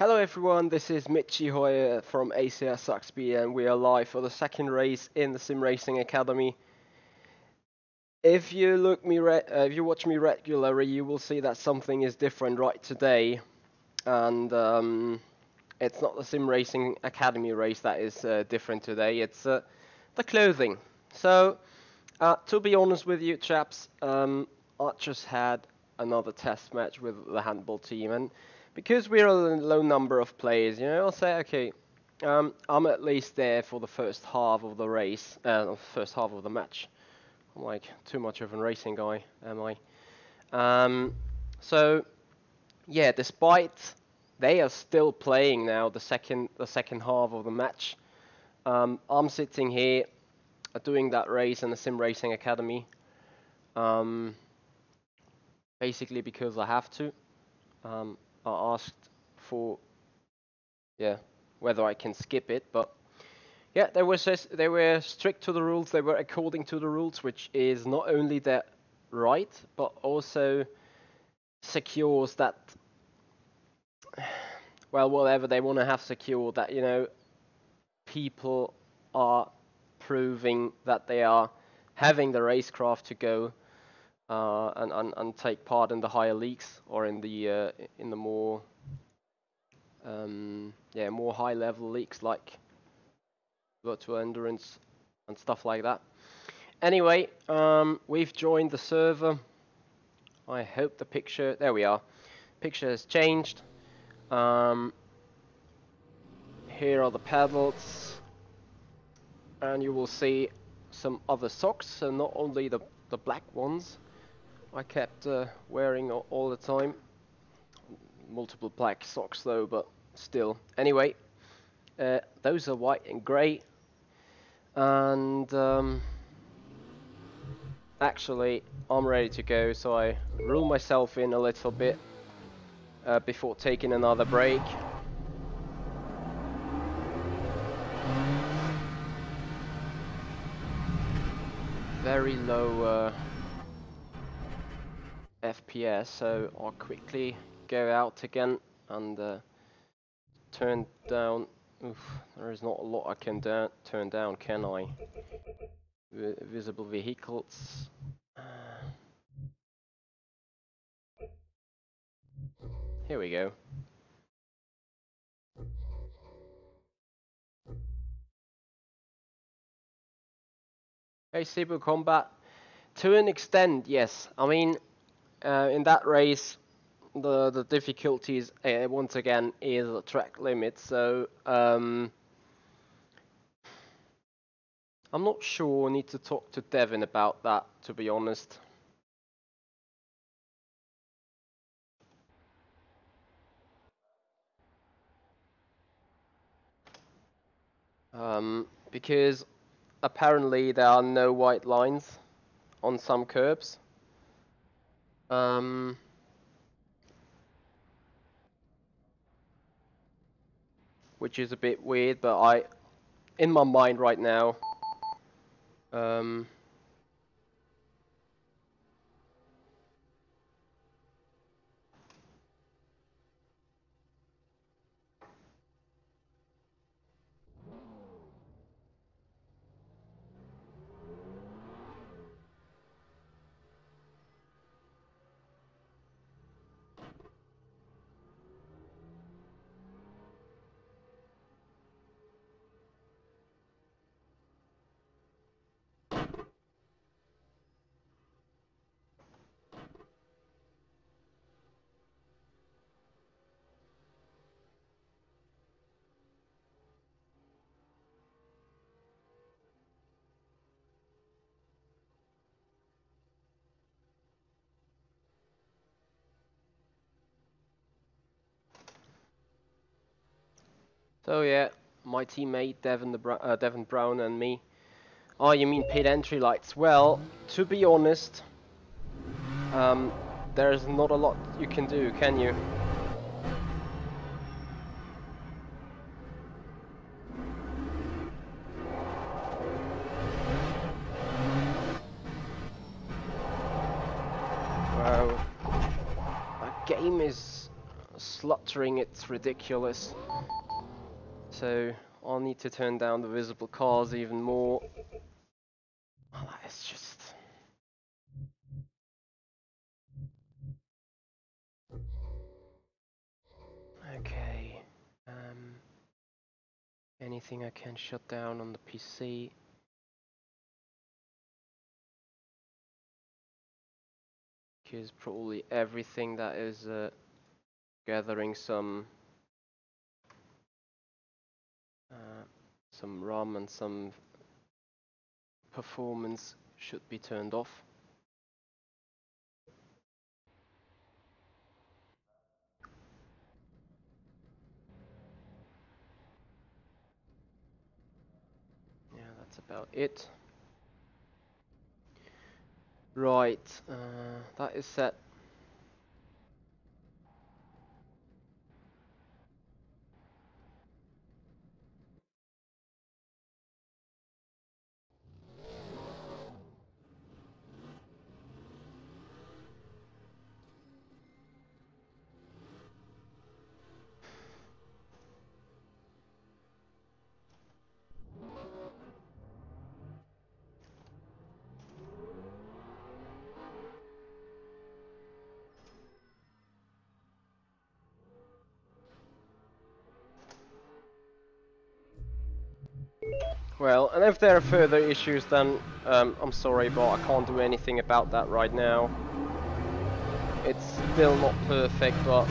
Hello everyone, this is Michi here from ACS Zakspeed and we are live for the second race in the Simracing Academy. If you watch me regularly, you will see that something is different right today, and it's not the Simracing Academy race that is different today. It's the clothing. So, to be honest with you, chaps, I just had another test match with the handball team, and because we're a low number of players, you know, I'll say, okay, I'm at least there for the first half of the race, first half of the match. I'm like too much of a racing guy, am I? So, yeah, despite they are still playing now the second half of the match, I'm sitting here doing that race in the Simracing Academy, basically because I have to. I asked for, whether I can skip it, but yeah, they were strict to the rules. They were according to the rules, which is not only their right, but also secures that, well, whatever they want to have secured, that, you know, people are proving that they are having the racecraft to go and take part in the higher leagues, or in the more more high level leagues like virtual endurance and stuff like that. Anyway, we've joined the server. I hope the picture, there we are, picture has changed. Here are the pedals, and you will see some other socks, so not only the black ones I kept wearing all the time. Multiple black socks though, but still. Anyway, those are white and grey, and actually I'm ready to go, so I rule myself in a little bit before taking another break. Very low FPS, so I'll quickly go out again and turn down. Oof, there is not a lot I can turn down, can I? Visible vehicles. Here we go. Hey, Cebu Combat. To an extent, yes. I mean, in that race, the difficulties once again is a track limit. So I'm not sure. I need to talk to Devin about that, to be honest. Because apparently there are no white lines on some curbs. Which is a bit weird, but in my mind right now, so yeah, my teammate Devin Brown and me. Oh, you mean pit entry lights? Well, to be honest, there's not a lot you can do, can you? Wow, that game is sluttering, it's ridiculous. So I'll need to turn down the visible cars even more. Oh, that is just... Okay. Anything I can shut down on the PC? Because probably everything that is gathering some RAM and some performance should be turned off. Yeah, that's about it. Right, that is set. Well, and if there are further issues, then I'm sorry, but I can't do anything about that right now. It's still not perfect, but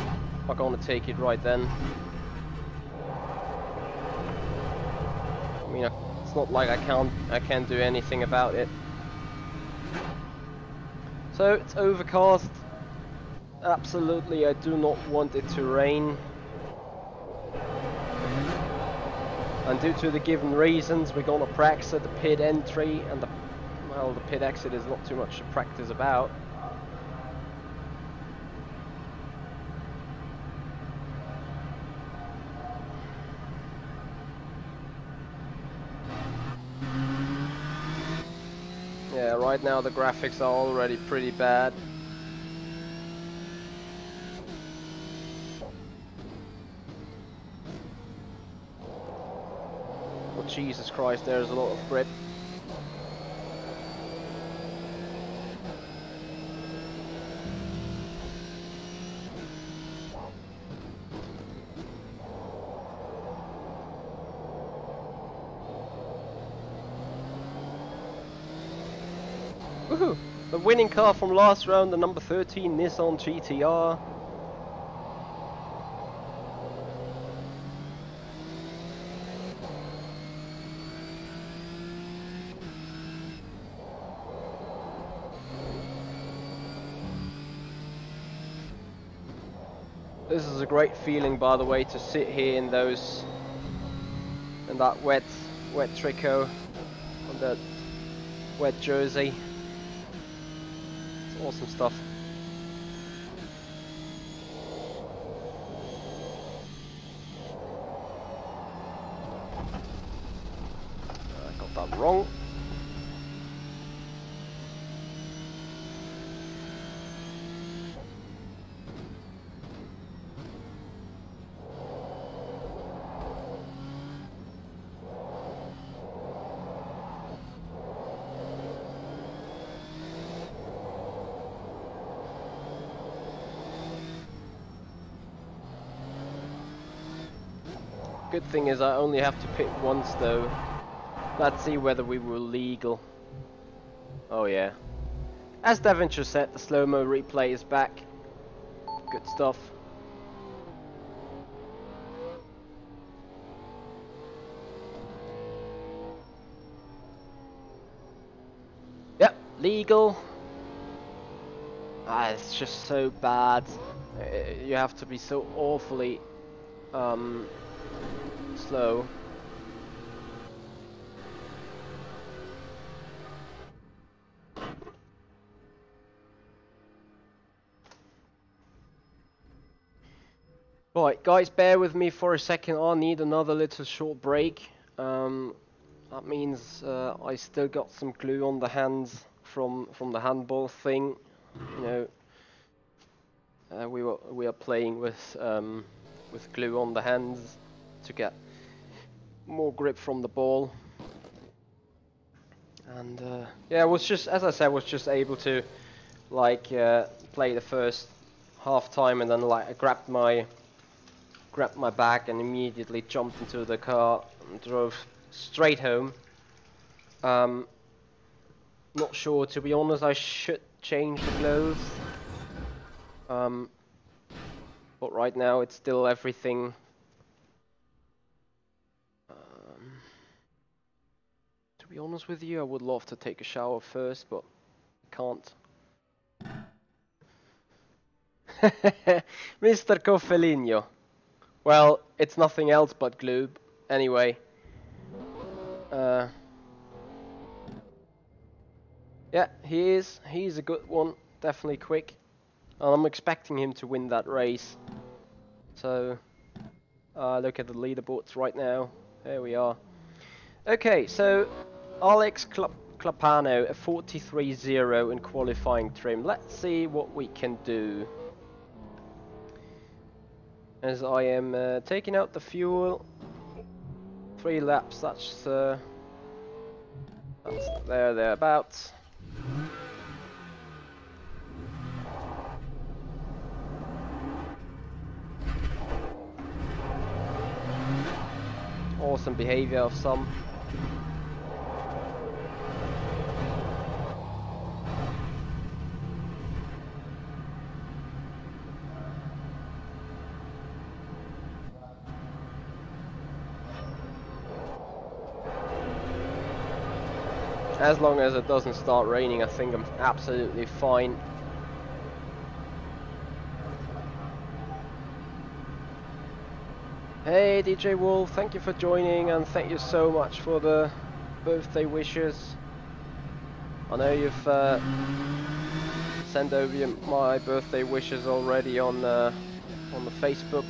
I'm gonna take it right then. I mean, it's not like I can't do anything about it. So it's overcast. Absolutely, I do not want it to rain. And due to the given reasons, we're gonna practice at the pit entry, and the pit exit is not too much to practice about. Yeah, right now the graphics are already pretty bad. Oh, Jesus Christ, there's a lot of grip. Woohoo! The winning car from last round, the number 13 Nissan GTR. This is a great feeling, by the way, to sit here in that wet tricot, on that wet jersey. It's awesome stuff. I got that wrong. Good thing is I only have to pit once though. Let's see whether we were legal. Oh yeah. As Devonshire said, the slow-mo replay is back. Good stuff. Yep, legal. It's just so bad. You have to be so awfully slow. Right, guys, bear with me for a second. I need another little short break. That means I still got some glue on the hands from the handball thing. You know, we are playing with glue on the hands to get more grip from the ball. And yeah, I was just, as I said, was just able to like play the first half time, and then like I grabbed my bag and immediately jumped into the car and drove straight home. Not sure, to be honest. I should change the clothes. But right now it's still everything. To be honest with you, I would love to take a shower first, but I can't. Mr. Coffelino. Well, it's nothing else but glue. Anyway. Yeah, he's a good one. Definitely quick. And I'm expecting him to win that race. So, look at the leaderboards right now. There we are. Okay, so Alex Clapano, a 43.0 in qualifying trim. Let's see what we can do. As I am taking out the fuel. 3 laps, that's thereabouts. Awesome behavior of some. As long as it doesn't start raining, I think I'm absolutely fine. Hey DJ Wolf, thank you for joining, and thank you so much for the birthday wishes. I know you've sent over my birthday wishes already on the Facebook.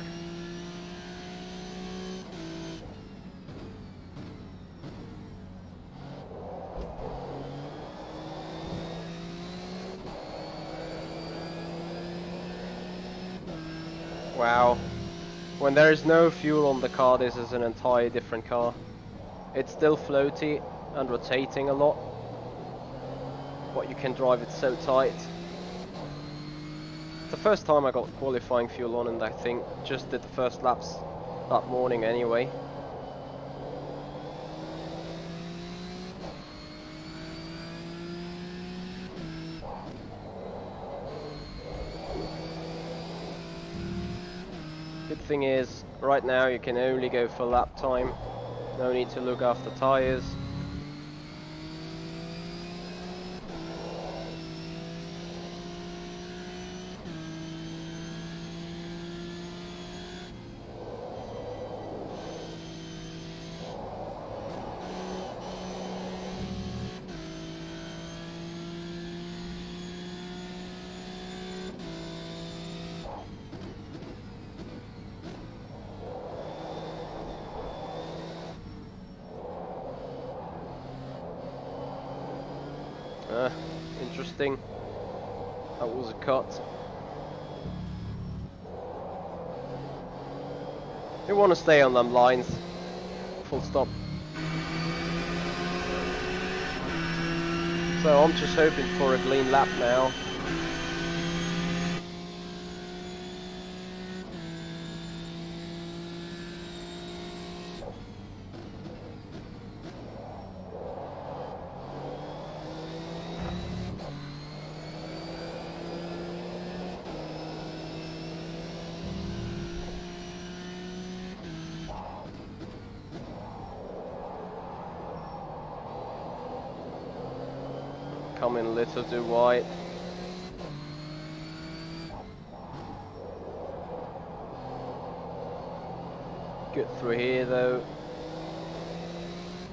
Wow. When there is no fuel on the car, this is an entirely different car. It's still floaty and rotating a lot, but you can drive it so tight. It's the first time I got qualifying fuel on, and I think just did the first laps that morning anyway. Good thing is, right now you can only go for lap time. No need to look after tires. Interesting. That was a cut. You want to stay on them lines. Full stop. So I'm just hoping for a clean lap now. Coming a little too wide. Good through here though.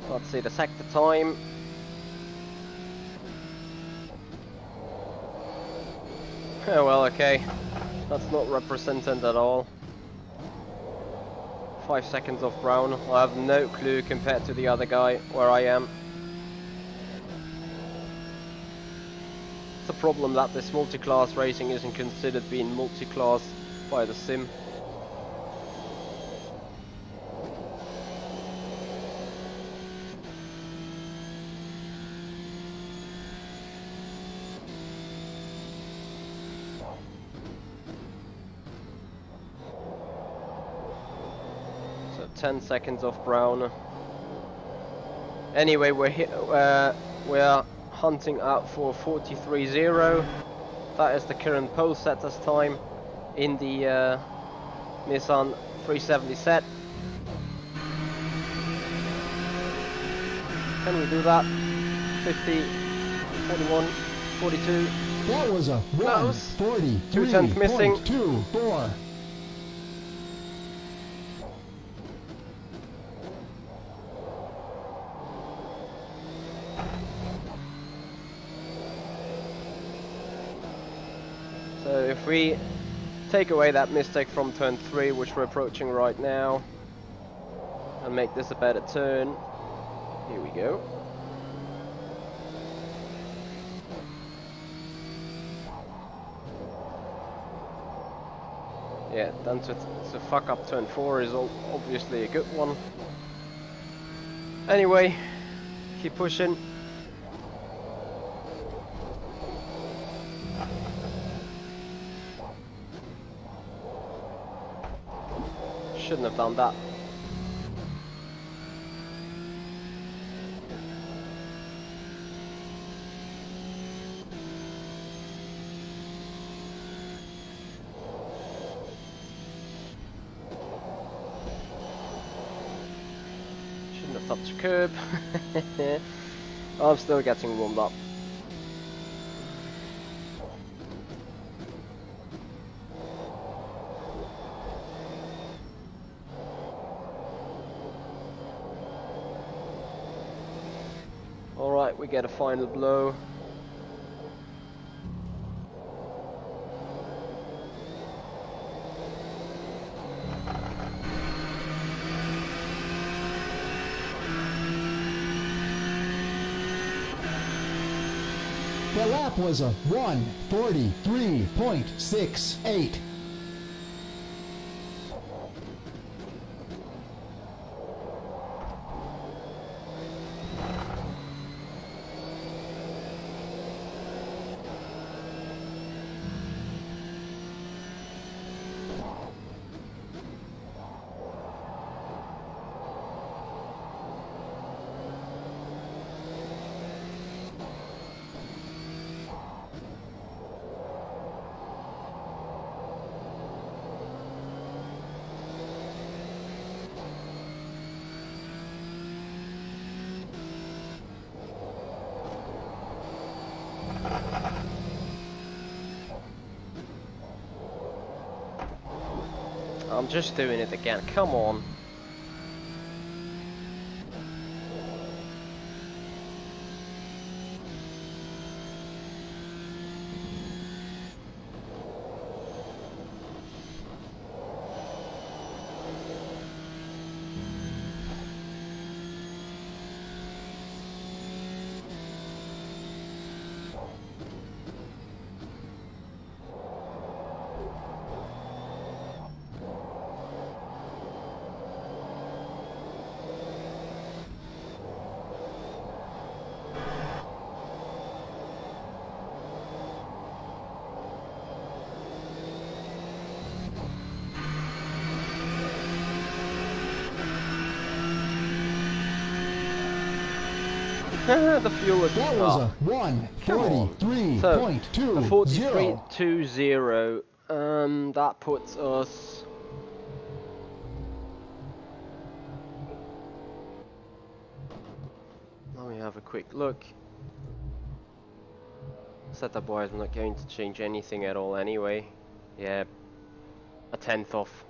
Let's see the sector time. Oh well, okay. That's not represented at all. 5 seconds off Brown. I have no clue compared to the other guy where I am. the problem, that this multi-class racing isn't considered being multi-class by the sim. So 10 seconds off Brown. Anyway, we're hunting out for 43.0. That is the current pole setters time in the Nissan 370 set. Can we do that? 50, 41, 42. That was a Close. 1:43.24. missing. So if we take away that mistake from turn 3, which we're approaching right now, and make this a better turn, here we go. Yeah, then to fuck up turn 4 is obviously a good one. Anyway, keep pushing. Shouldn't have done that. Shouldn't have touched the curb. I'm still getting warmed up. Alright, we get a final blow. The lap was a 1:43.68. I'm just doing it again, come on. The fuel is That was a 1:43.20. So, a 43.20. That puts us. Let me have a quick look. Setup wise, I'm not going to change anything at all anyway. Yeah, a 10th off.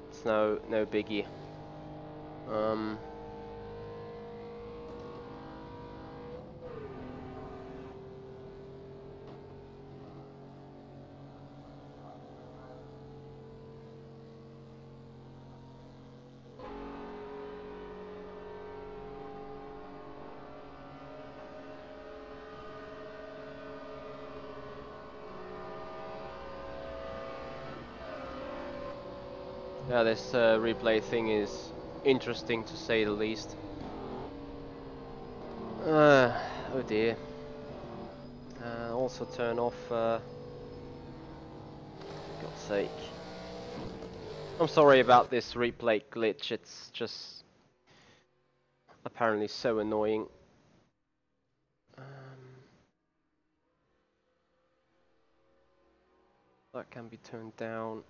It's no biggie. Yeah, this replay thing is interesting to say the least. Oh dear. Also turn off, God's sake. I'm sorry about this replay glitch, it's just apparently so annoying. That can be turned down.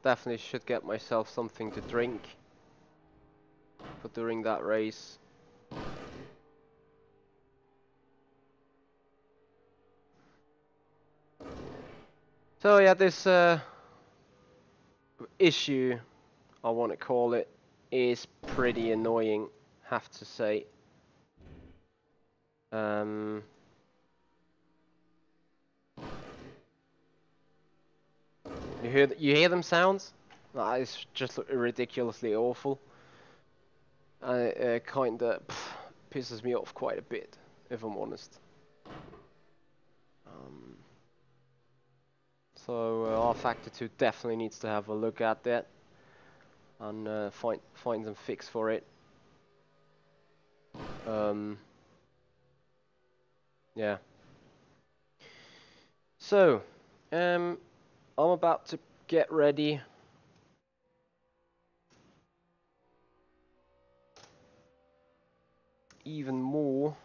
Definitely should get myself something to drink for during that race. So yeah, this issue, I want to call it, is pretty annoying, have to say. You hear them sounds? It's just ridiculously awful. It kinda pisses me off quite a bit, if I'm honest. So rFactor 2 definitely needs to have a look at that and find some fix for it. Yeah. So, I'm about to get ready. Even more.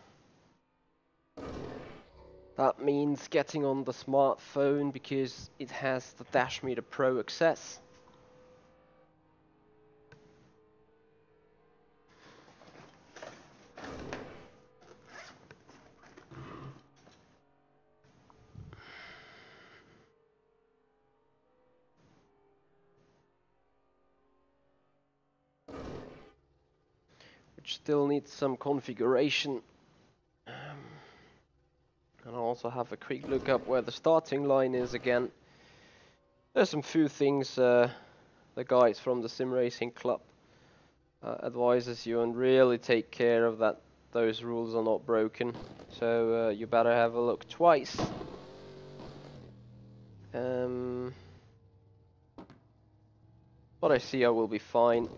That means getting on the smartphone because it has the Dash Meter Pro access. Which still needs some configuration. And I'll also have a quick look up where the starting line is again. There's some few things the guys from the Simracing.Club advises you and really take care of that those rules are not broken. So you better have a look twice. But I see I will be fine.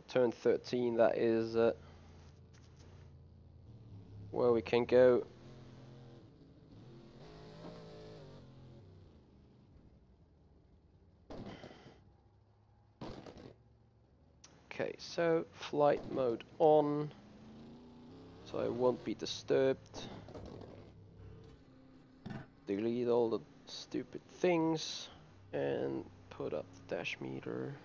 Turn 13, that is where we can go. Okay, so flight mode on, so I won't be disturbed. Delete all the stupid things and put up the dash meter.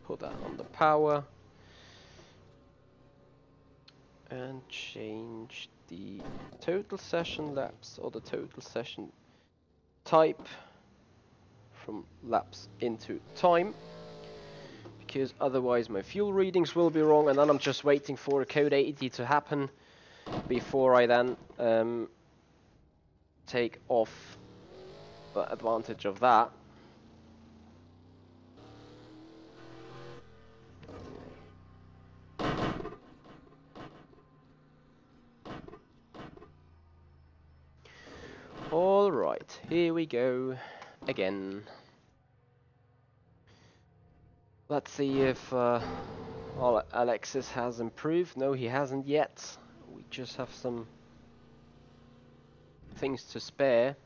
Put that on the power and change the total session laps or the total session type from laps into time, because otherwise my fuel readings will be wrong, and then I'm just waiting for code 80 to happen before I then take off advantage of that. Alright, here we go again. Let's see if Alexis has improved. No, he hasn't yet. We just have some things to spare.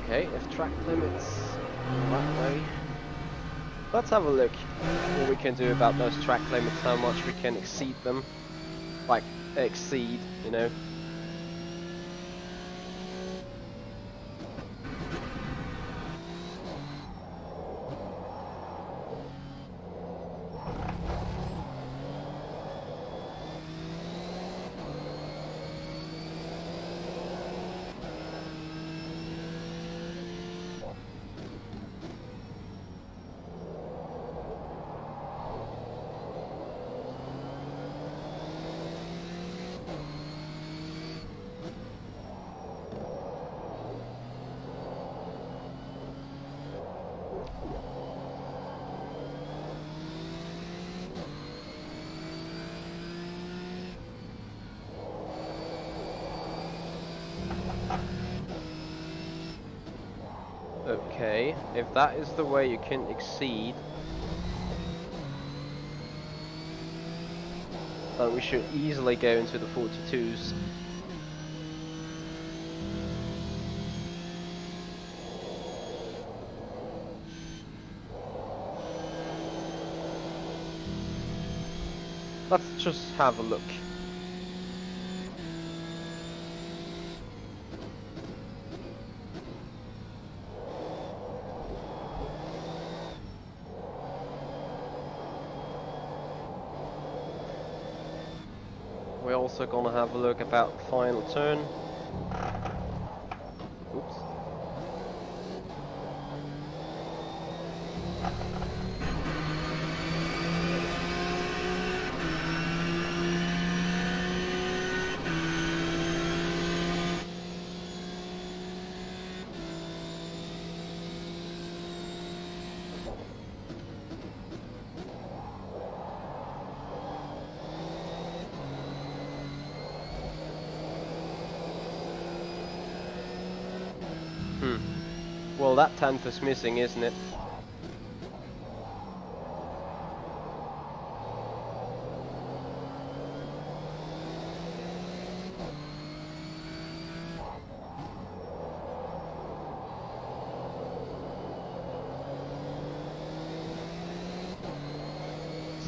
Okay, if track limits that way. Let's have a look what we can do about those track limits, how much we can exceed them. Like, exceed, you know. Okay, if that is the way you can exceed, then we should easily go into the 42s. Let's just have a look. We're also gonna have a look about the final turn. Oops. Well, that 10th is missing, isn't it?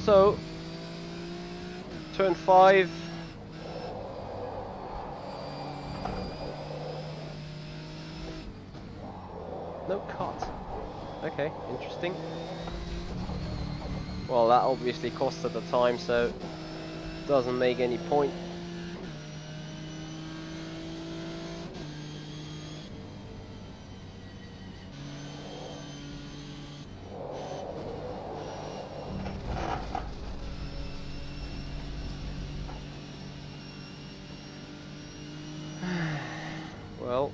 So, turn 5. No cut. Okay, interesting. Well, that obviously costed the time, so doesn't make any point. Well,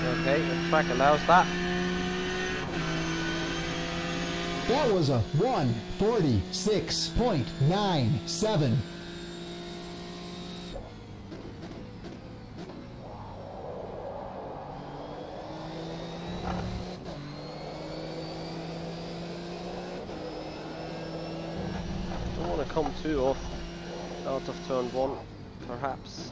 okay, the track allows that. That was a 1:46.97. Don't want to come too off out of turn 1, perhaps.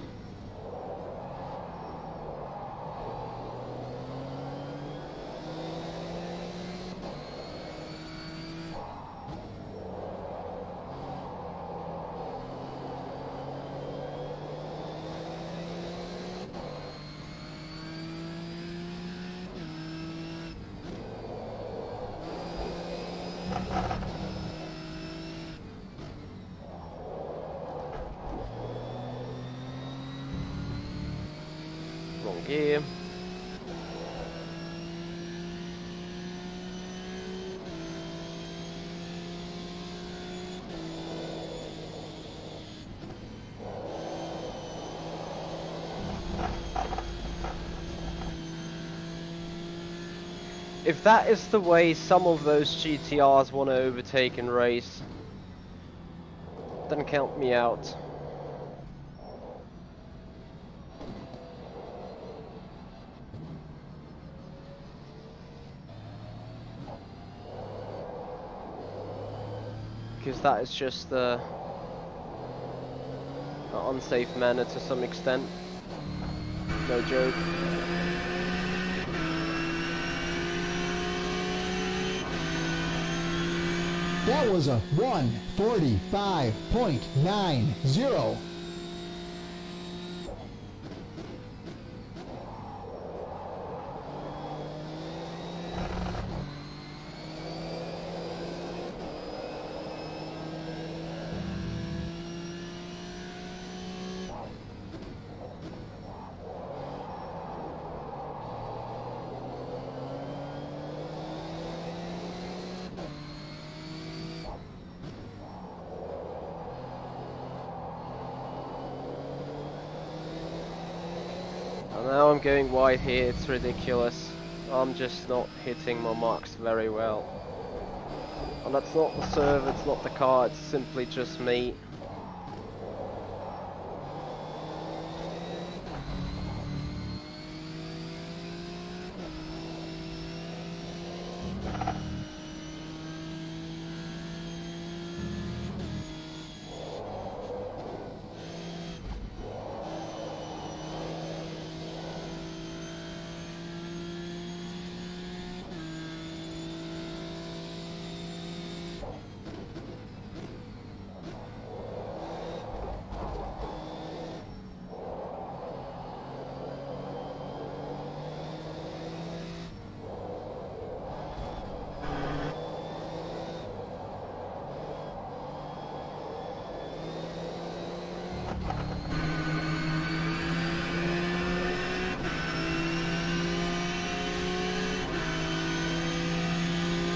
Second gear. If that is the way some of those GTRs want to overtake and race, then count me out. Because that is just an unsafe manner to some extent. No joke. That was a 1:45.90. Now I'm going wide here, it's ridiculous. I'm just not hitting my marks very well. And that's not the serve, it's not the car, it's simply just me.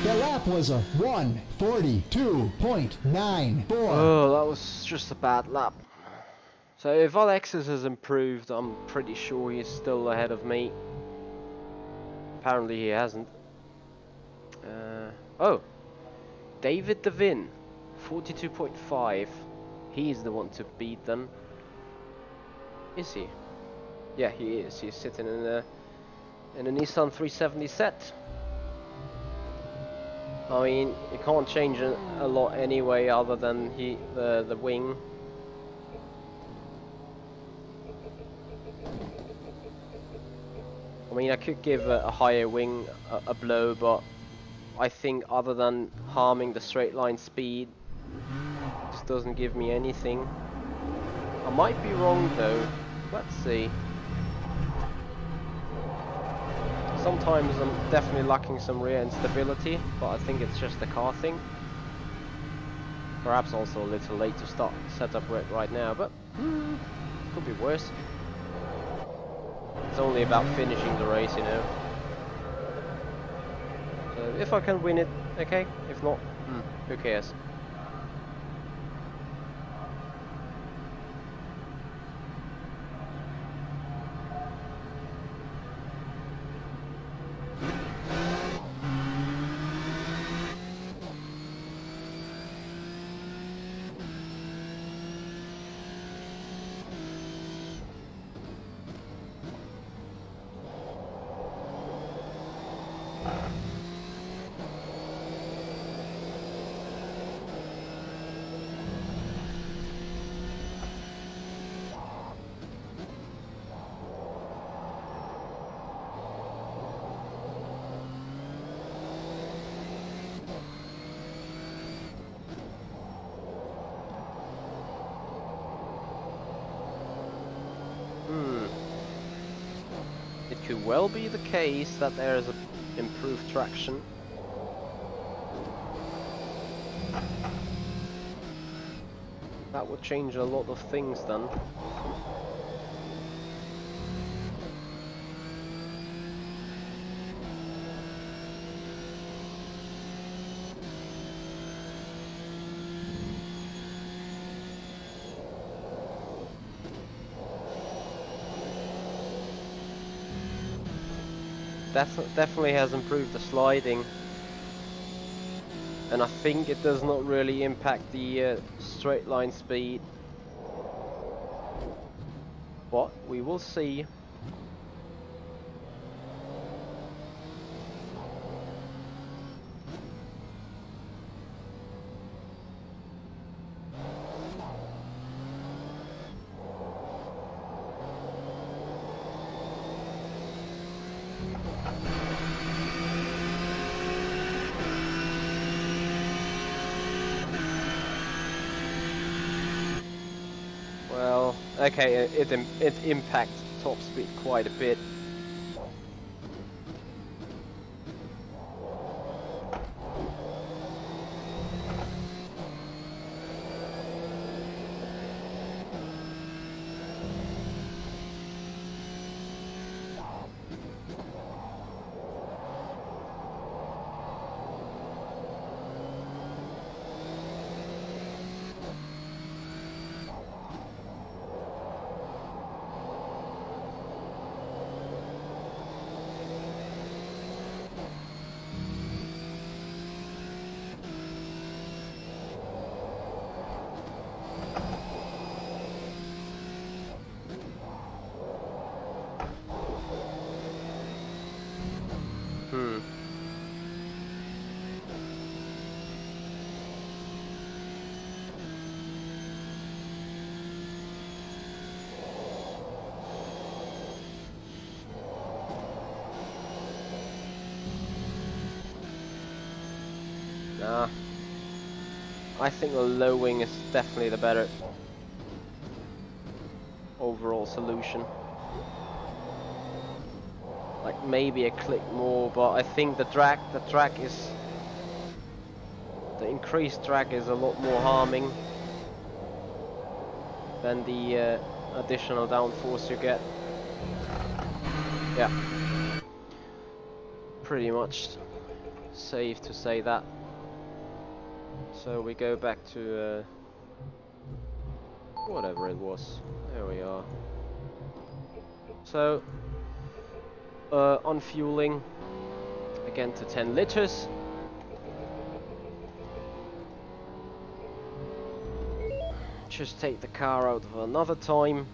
The lap was a 1:42.94. Oh, that was just a bad lap. So if Alexis has improved, I'm pretty sure he's still ahead of me. Apparently he hasn't. Oh, David Devin, 42.5. He's the one to beat then. Is he? Yeah, he is. He's sitting in a Nissan 370 set. I mean, you can't change a lot anyway, other than the wing. I mean, I could give a higher wing a blow, but I think other than harming the straight line speed, it just doesn't give me anything. I might be wrong though. Let's see. Sometimes I'm definitely lacking some rear instability, but I think it's just a car thing. Perhaps also a little late to start setup right now, but could be worse. It's only about finishing the race, you know. So if I can win it, okay. If not, who cares? It could well be the case that there is improved traction. That would change a lot of things then. definitely has improved the sliding, and I think it does not really impact the straight line speed. But we will see. Well, okay, it impacts top speed quite a bit. Nah, I think the low wing is definitely the better overall solution. Like maybe a click more, but I think the increased drag is a lot more harming than the additional downforce you get. Yeah, pretty much safe to say that. So we go back to whatever it was. There we are. So on fueling again to 10 liters. Just take the car out for another time.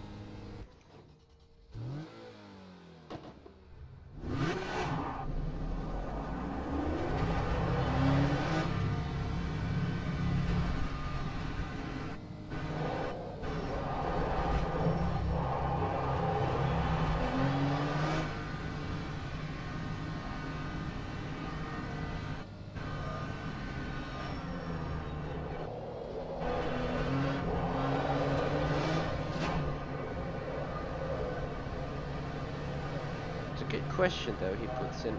Good question though he puts in.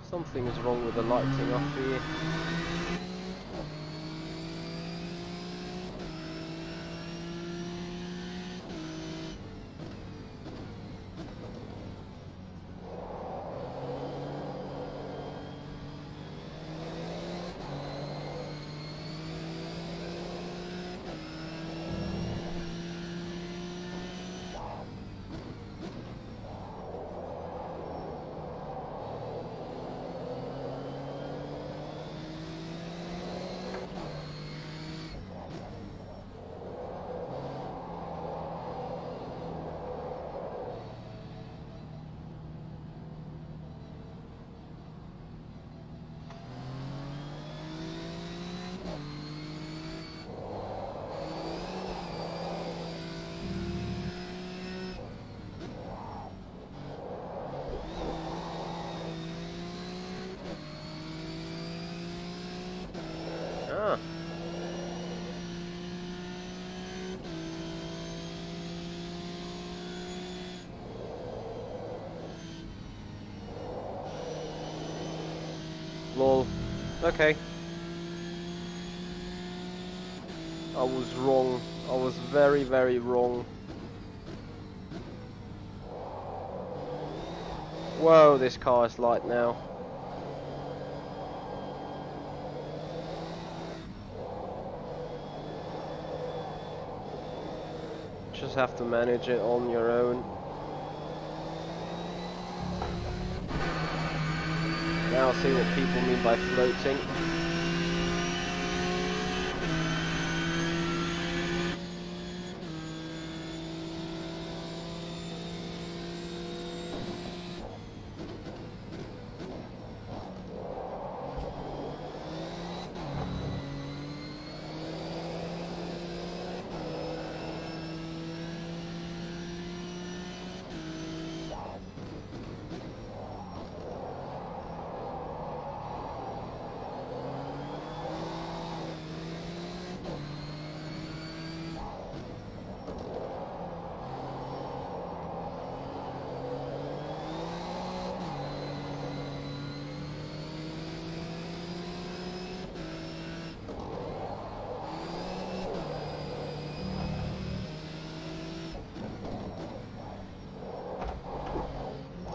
Something is wrong with the lighting up here. Ah. Lol. Okay. I was wrong. I was very, very wrong. Whoa, this car is light now. just have to manage it on your own. Now see what people mean by floating.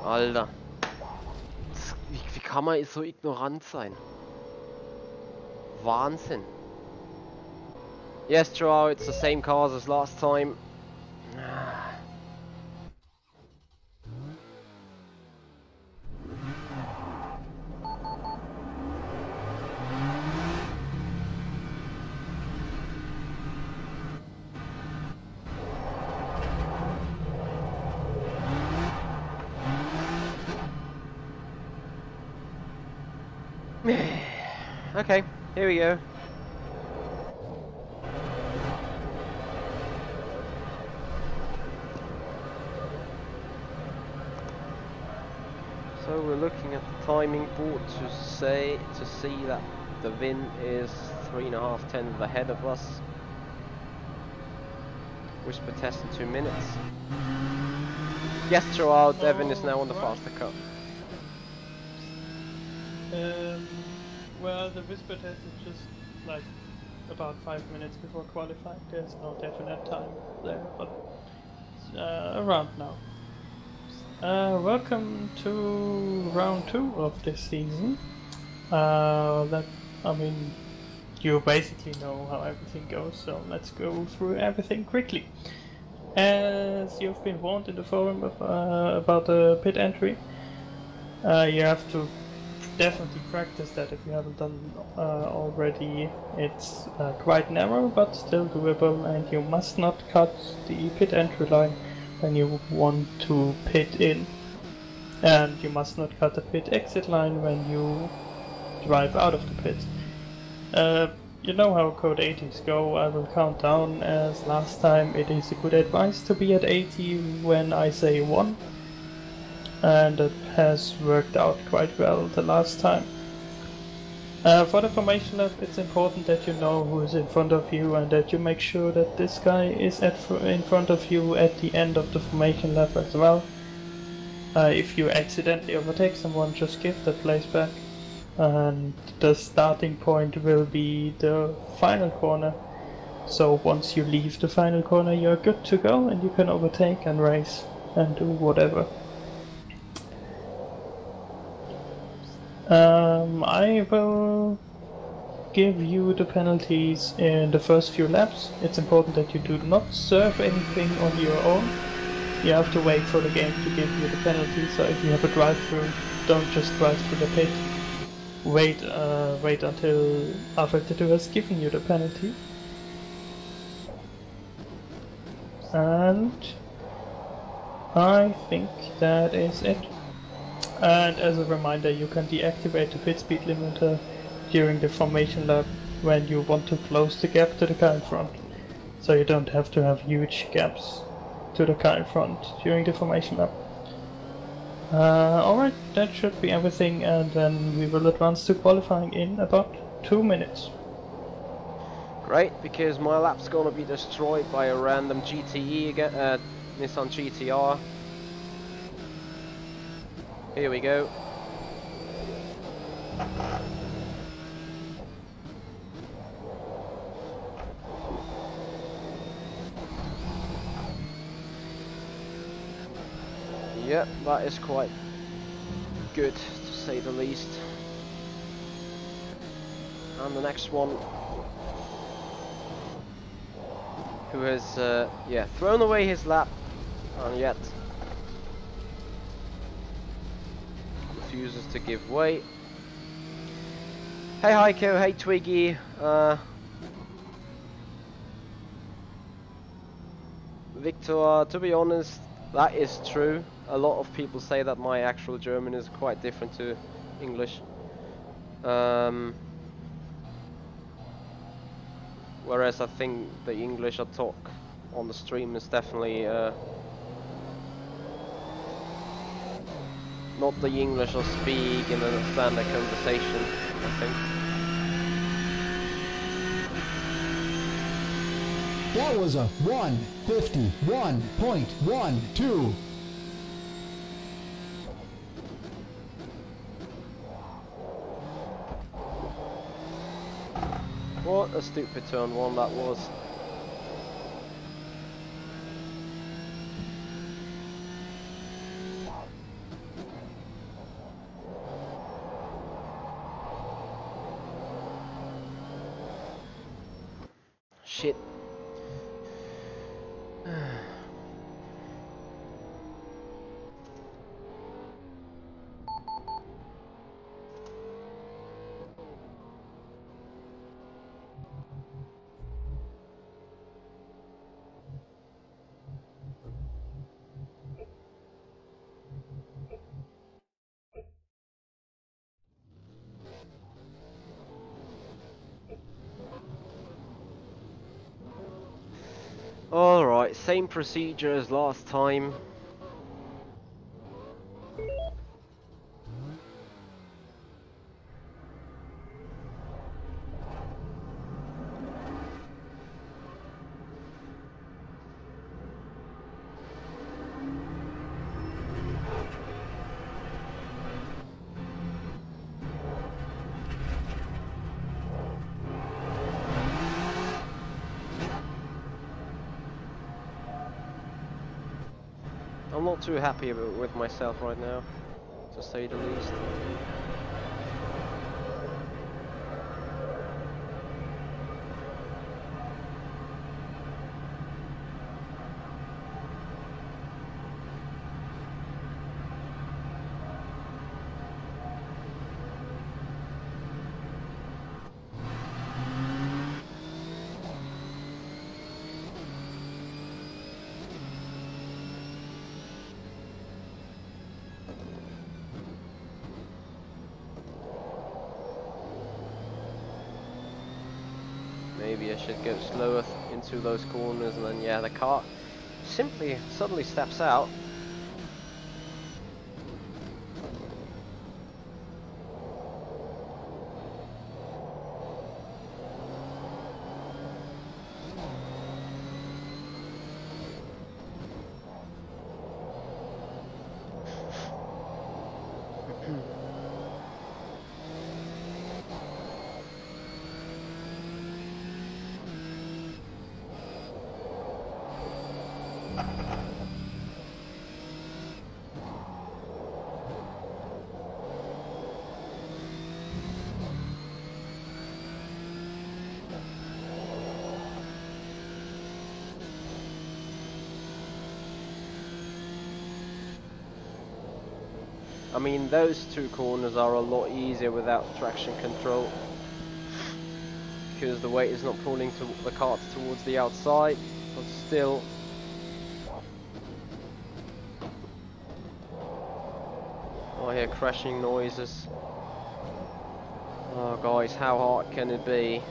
Alter. Wie kann man so ignorant sein? Wahnsinn. Yes, Joao, it's the same cars as last time. Okay, here we go. So we're looking at the timing board to see that the Vin is 3.5 tenths ahead of us. Whisper test in 2 minutes. Yes, Joao, Devin is now on the faster car. Well, the whisper test is just like about 5 minutes before qualifying. There's no definite time there, but around now. Welcome to round 2 of this season. You basically know how everything goes, so let's go through everything quickly. As you've been warned in the forum about the pit entry, you have to definitely practice that if you haven't done already. It's quite narrow but still doable, and you must not cut the pit entry line when you want to pit in, and you must not cut the pit exit line when you drive out of the pit. You know how code 80s go. I will count down as last time. It is a good advice to be at 80 when I say 1. And it has worked out quite well the last time. For the formation lap, it's important that you know who is in front of you and that you make sure that this guy is in front of you at the end of the formation lap as well. If you accidentally overtake someone, just give that place back. And the starting point will be the final corner. So once you leave the final corner, you're good to go and you can overtake and race and do whatever. I will give you the penalties in the first few laps. It's important that you do not serve anything on your own. You have to wait for the game to give you the penalty, so if you have a drive-through, don't just drive through the pit. Wait until rFactor has given you the penalty. And I think that is it. And as a reminder, you can deactivate the pit speed limiter during the formation lap when you want to close the gap to the car in front. So you don't have to have huge gaps to the car in front during the formation lap. Alright, that should be everything, and then we will advance to qualifying in about 2 minutes. Great, because my lap's gonna be destroyed by a random GTE again, Nissan GTR. Here we go. Yep, that is quite good, to say the least. And the next one. who has yeah, thrown away his lap and yet refuses to give way. Hey Heiko, hey Twiggy. Victor, to be honest, that is true. A lot of people say that my actual German is quite different to English. Whereas I think the English I talk on the stream is definitely not the English I speak in a standard conversation, I think. That was a 151.12. What a stupid turn one that was. Shit. Alright, same procedure as last time. I'm not too happy with myself right now, to say the least. Maybe I should go slower into those corners, and then yeah, the car simply suddenly steps out. I mean, those two corners are a lot easier without traction control, because the weight is not pulling the cart towards the outside, but still. I hear crashing noises. Oh guys, how hard can it be?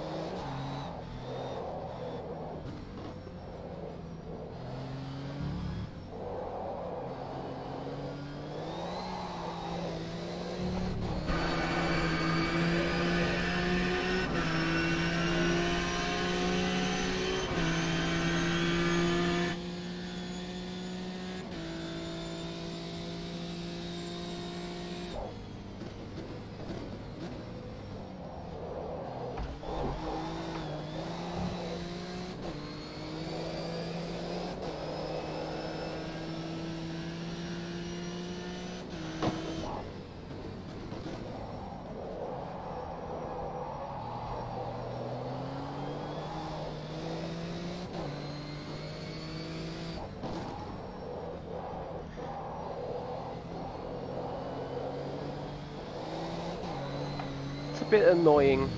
It's a bit annoying.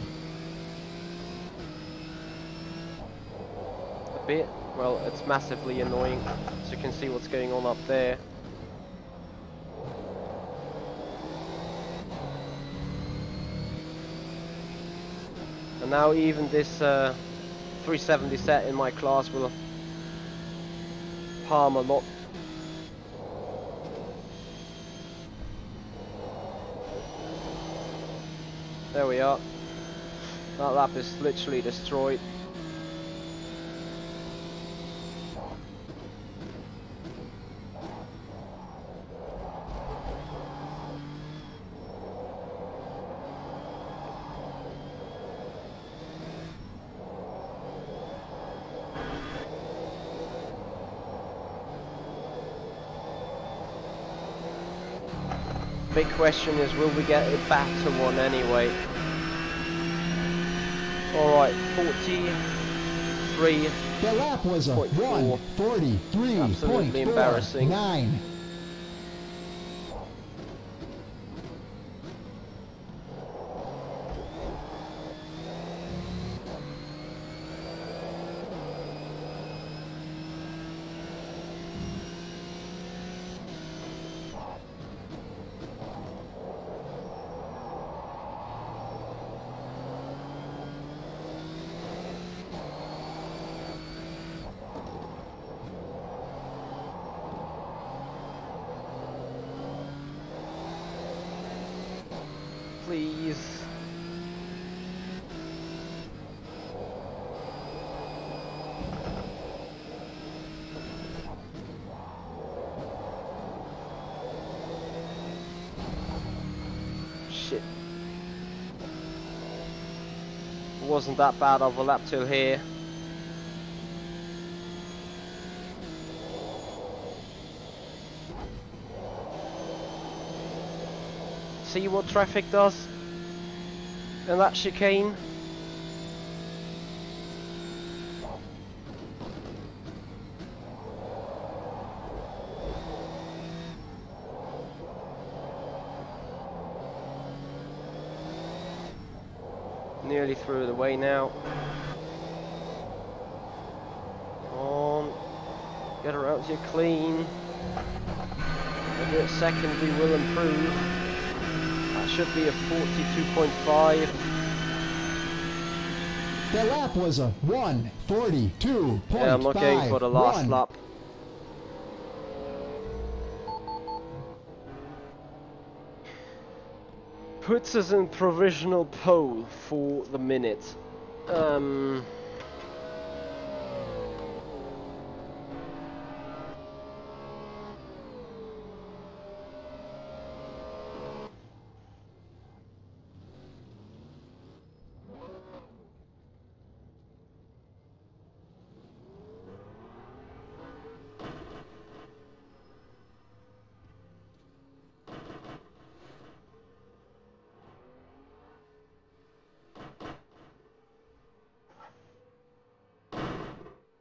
A bit? Well, it's massively annoying. So you can see what's going on up there. And now even this 370 set in my class will harm a lot. There we are. That lap is literally destroyed. Big question is, will we get it back to one anyway? Alright, 43. The lap was a 1:43.49. Absolutely embarrassing. Please. Shit. It wasn't that bad of a lap till here. See what traffic does in that chicane. Nearly through the way now. Come on, get around here clean. Maybe a second we will improve. That should be a 42.5. The lap was a 1:42.51. Yeah, I'm not going for the last lap. Puts us in provisional pole for the minute.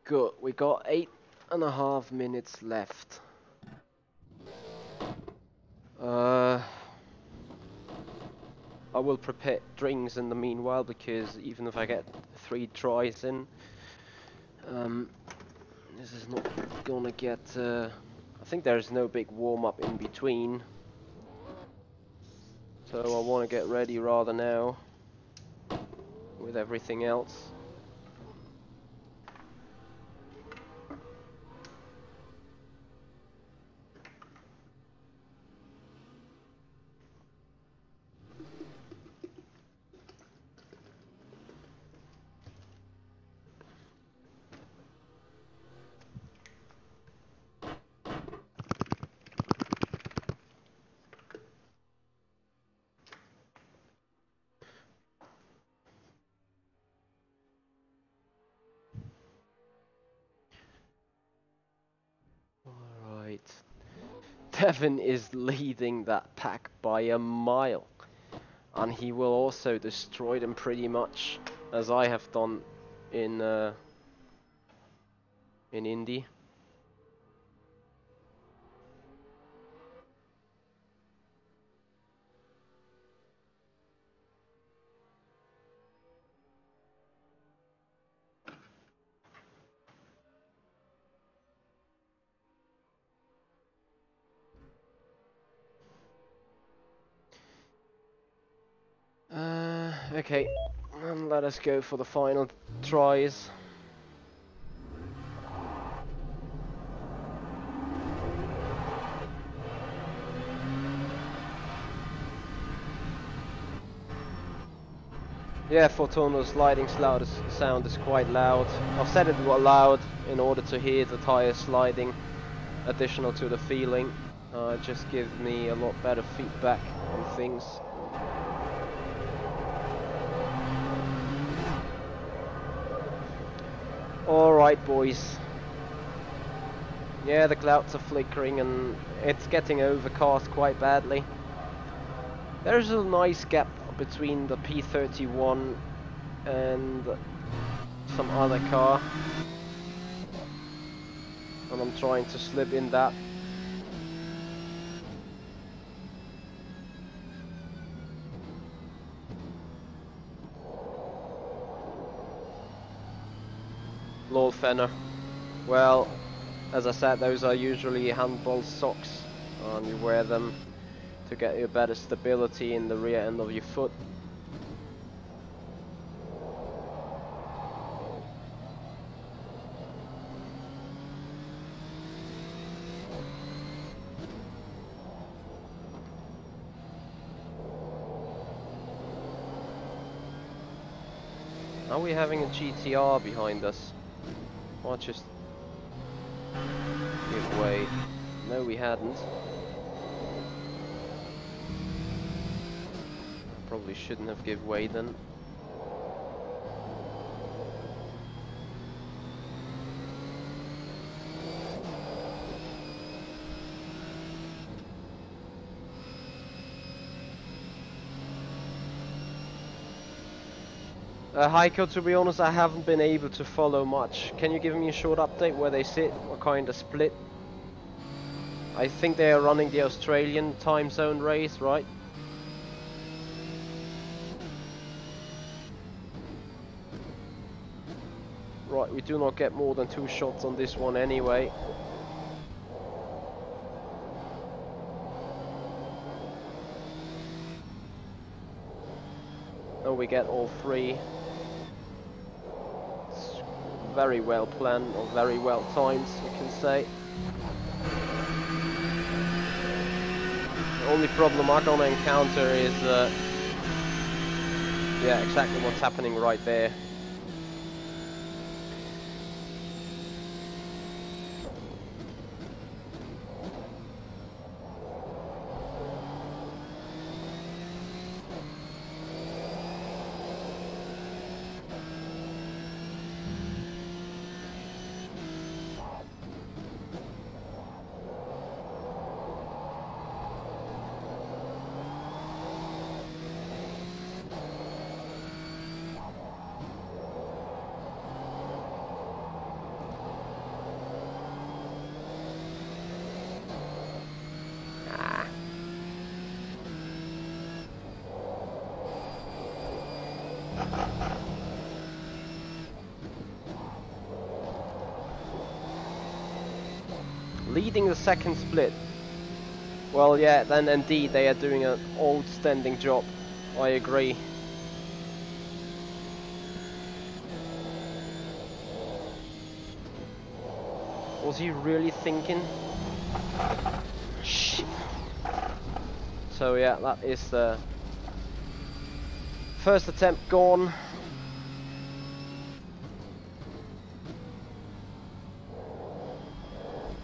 Good, we got 8.5 minutes left. I will prepare drinks in the meanwhile, because even if I get 3 tries in, this is not gonna get... I think there's no big warm-up in between. So I want to get ready rather now with everything else. Alright. Devin is leading that pack by a mile. And he will also destroy them pretty much as I have done in Indy. Okay, and let us go for the final tries. Yeah, Fortuna's sliding sound is quite loud. I've set it loud in order to hear the tires sliding, additional to the feeling. It just gives me a lot better feedback on things. Alright boys. Yeah, the clouds are flickering and it's getting overcast quite badly. There's a nice gap between the P31 and some other car, and I'm trying to slip in that. Lol Fenner. Well, as I said, those are usually handball socks, and you wear them to get you better stability in the rear end of your foot. Are we having a GTR behind us? Or just give way? No, we hadn't. Probably shouldn't have give way then. Heiko, to be honest, I haven't been able to follow much. Can you give me a short update where they sit? What kind of split? I think they are running the Australian time zone race, right? Right, we do not get more than 2 shots on this one anyway. No, we get all 3. It's very well planned, or very well timed, you can say. The only problem I'm gonna encounter is, yeah, exactly what's happening right there. Leading the second split. Well, yeah, then indeed they are doing an outstanding job. I agree. Was he really thinking? Shit. So yeah, that is the first attempt gone.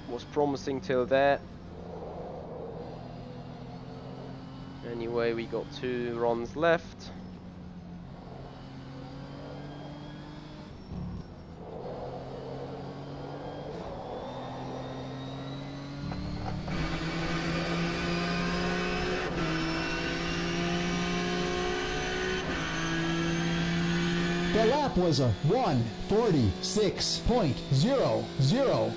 Was promising till there. Anyway, we got 2 runs left. The lap was a 1:46.00.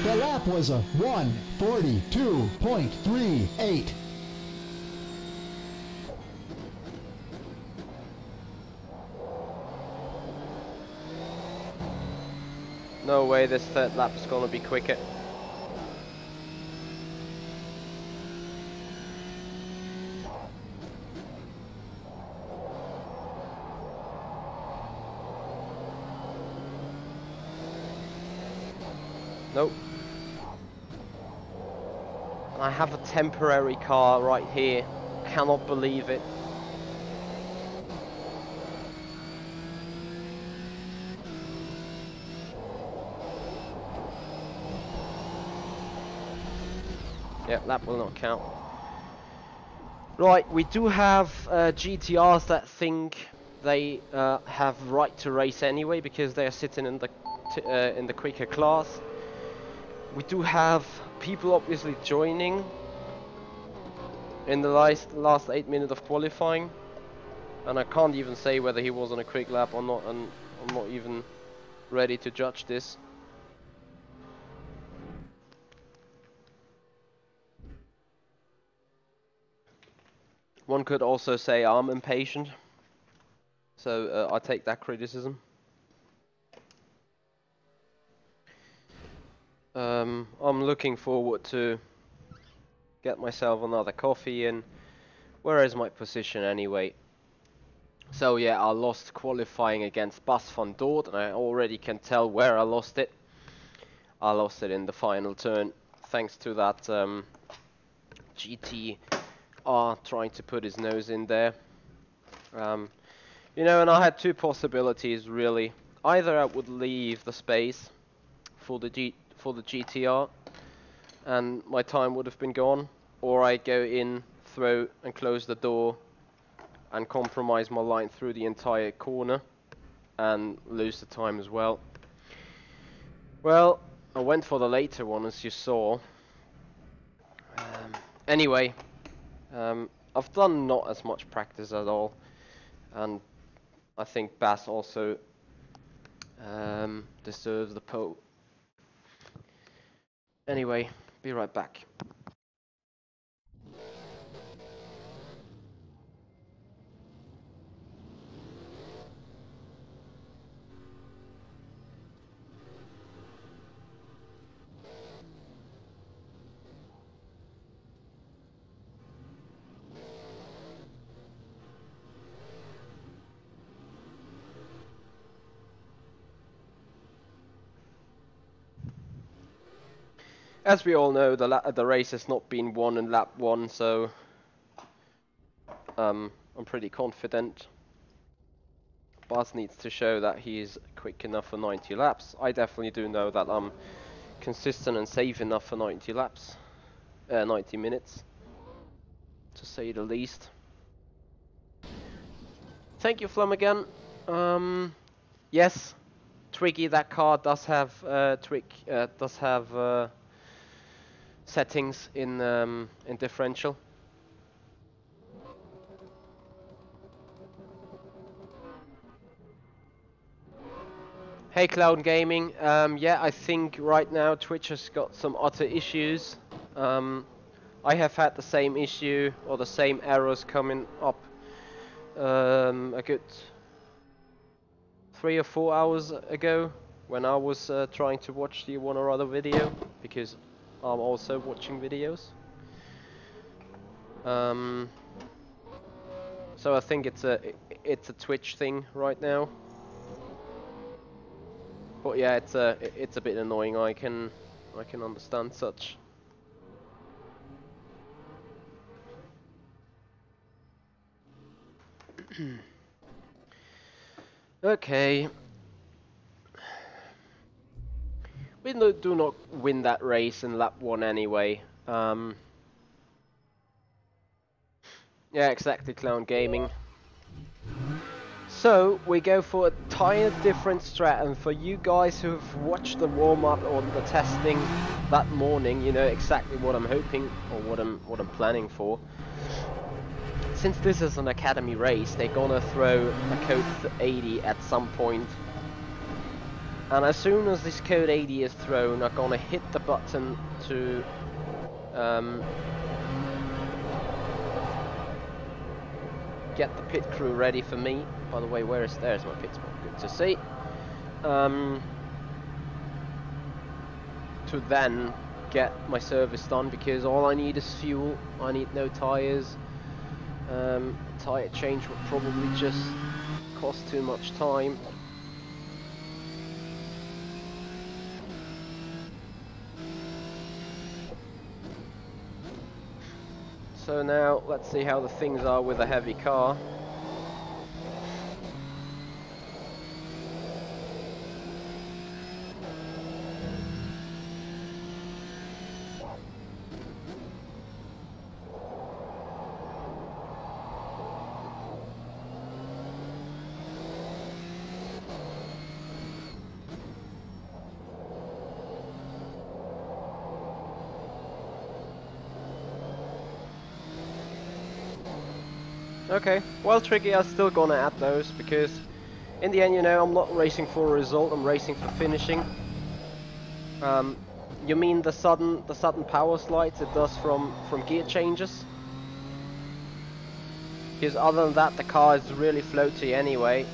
The lap was a 1:42.38. No way this third lap is gonna be quicker. Nope. And I have a temporary car right here. Cannot believe it. Yeah, that will not count. Right, we do have GTRs that think they have right to race anyway because they are sitting in the quicker class. We do have people obviously joining in the last 8 minutes of qualifying, and I can't even say whether he was on a quick lap or not, and I'm not even ready to judge this. One could also say I'm impatient, so I take that criticism. I'm looking forward to get myself another coffee, and where is my position anyway? So yeah, I lost qualifying against Bas van Dort, and I already can tell where I lost it. I lost it in the final turn, thanks to that GTR trying to put his nose in there. You know, and I had two possibilities really. Either I would leave the space for the GTR, and my time would have been gone, or I go in, throw, and close the door, and compromise my line through the entire corner, and lose the time as well. Well, I went for the later one, as you saw. Anyway, I've done not as much practice at all, and I think Bas also deserves the pole. Anyway, be right back. As we all know, the race has not been won in lap 1, so I'm pretty confident. Bas needs to show that he is quick enough for 90 laps. I definitely do know that I'm consistent and safe enough for 90 laps. 90 minutes, to say the least. Thank you, Flanagan. Yes, Twiggy, that car does have settings in differential. Hey Cloud Gaming, yeah, I think right now Twitch has got some utter issues. I have had the same issue or the same errors coming up a good 3 or 4 hours ago when I was trying to watch the one or other video, because I'm also watching videos. So I think it's a Twitch thing right now. But yeah, it's a bit annoying. I can understand such. Okay. We do not win that race in lap 1 anyway. Yeah, exactly, Clown Gaming. So, we go for a tiny different strat, and for you guys who've watched the warm-up or the testing that morning, you know exactly what I'm hoping, or what I'm planning for. Since this is an academy race, they're gonna throw a code 80 at some point. And as soon as this code 80 is thrown, I'm gonna hit the button to get the pit crew ready for me. By the way, there's my pit spot, good to see. To then get my service done, because all I need is fuel, I need no tires. Tire change would probably just cost too much time. So now, let's see how the things are with a heavy car. Okay, well, Tricky, I'm still gonna add those, because in the end, you know, I'm not racing for a result, I'm racing for finishing. You mean the sudden power slides it does from gear changes? Because other than that, the car is really floaty anyway.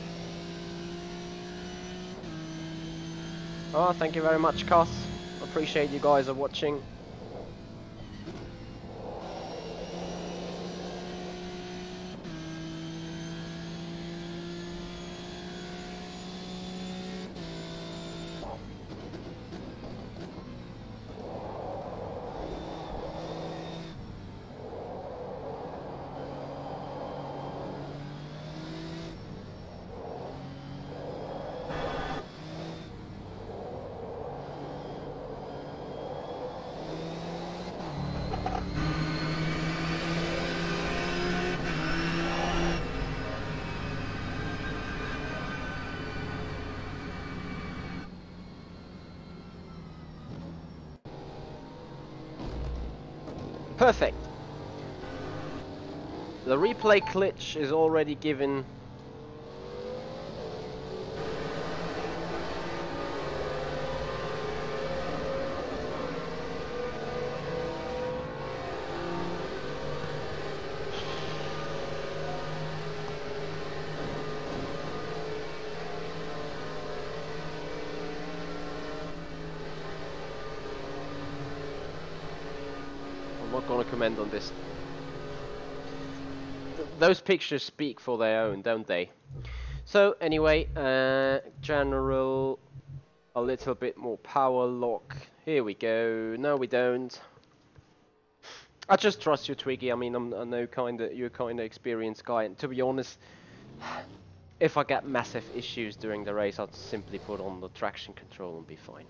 Oh, thank you very much, Cos. Appreciate you guys are watching. Perfect. The replay glitch is already given. I'm not gonna comment on this. Those pictures speak for their own, don't they? So anyway, general, a little bit more power lock. Here we go. No, we don't. I just trust you, Twiggy. I mean, I know you're kinda experienced guy, and to be honest, if I get massive issues during the race, I'll simply put on the traction control and be fine.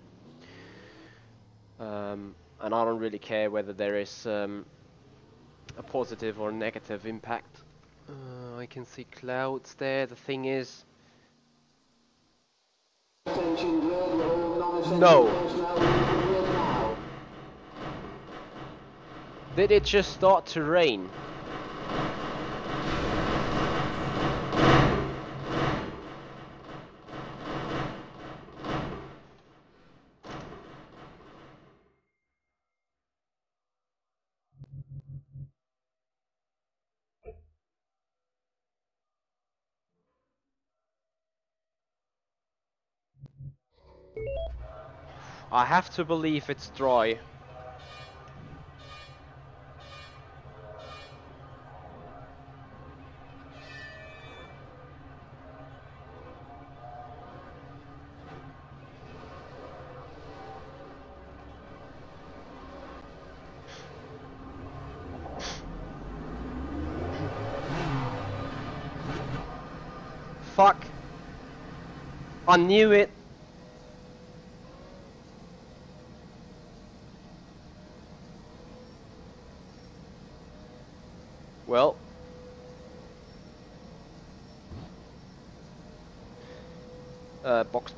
And I don't really care whether there is a positive or negative impact. I can see clouds there. The thing is, no. Did it just start to rain? I have to believe it's dry. fuck? I knew it. Well. Box.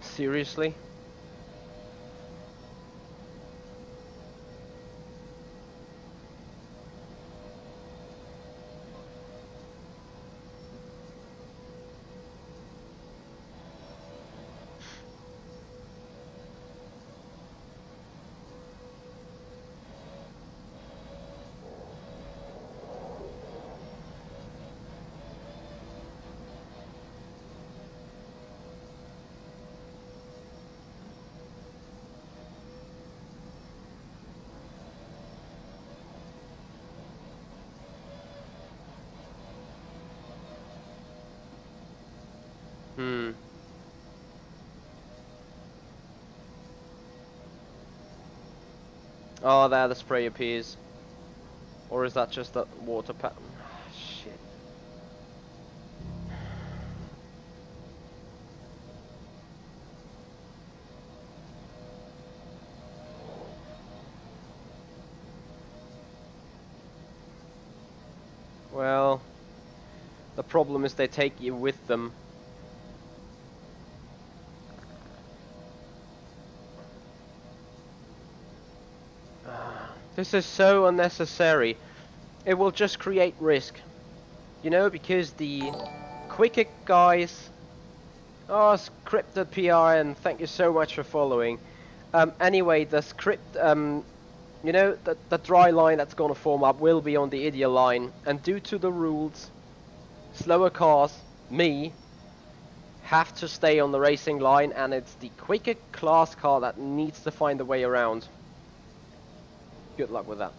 Seriously? Oh, there the spray appears. Or is that just that water pattern? Shit. Well, the problem is they take you with them. This is so unnecessary. It will just create risk. You know, because the quicker guys... Oh, scripted PR, and thank you so much for following. Anyway, the script... you know, the dry line that's gonna form up will be on the ideal line. And due to the rules, slower cars, me, have to stay on the racing line, and it's the quicker class car that needs to find a way around. Good luck with that.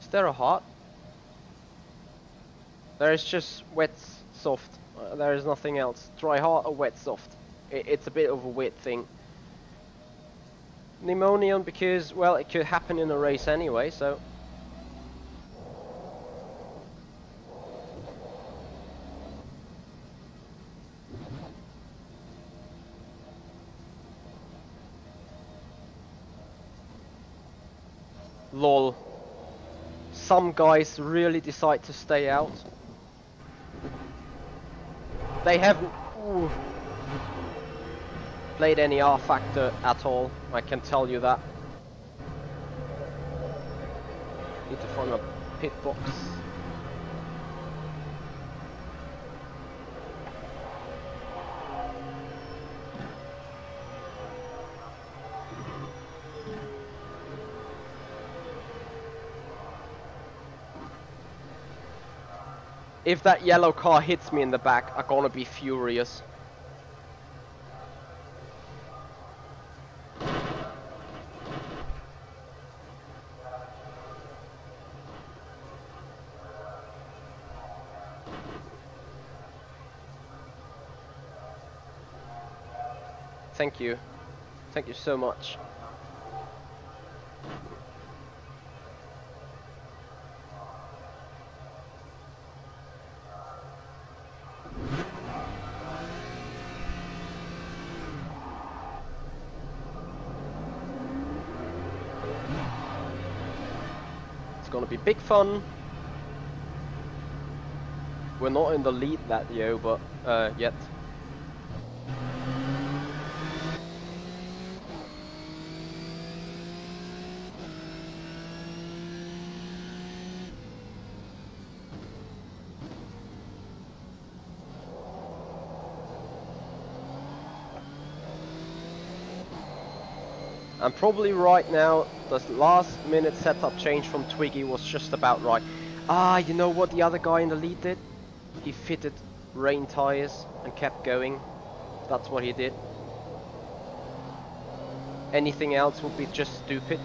Is there a hot? There is just wet, soft. There is nothing else. Dry hard or wet soft. It's a bit of a weird thing. Pneumonium because, well, it could happen in a race anyway, so... Lol. Some guys really decide to stay out. They haven't played any rFactor at all, I can tell you that. Need to find a pit box. If that yellow car hits me in the back, I'm gonna be furious. Thank you. Thank you so much. It's gonna be big fun. We're not in the lead that year, but yet. And probably right now, the last minute setup change from Twiggy was just about right. Ah, you know what the other guy in the lead did? He fitted rain tires and kept going. That's what he did. Anything else would be just stupid.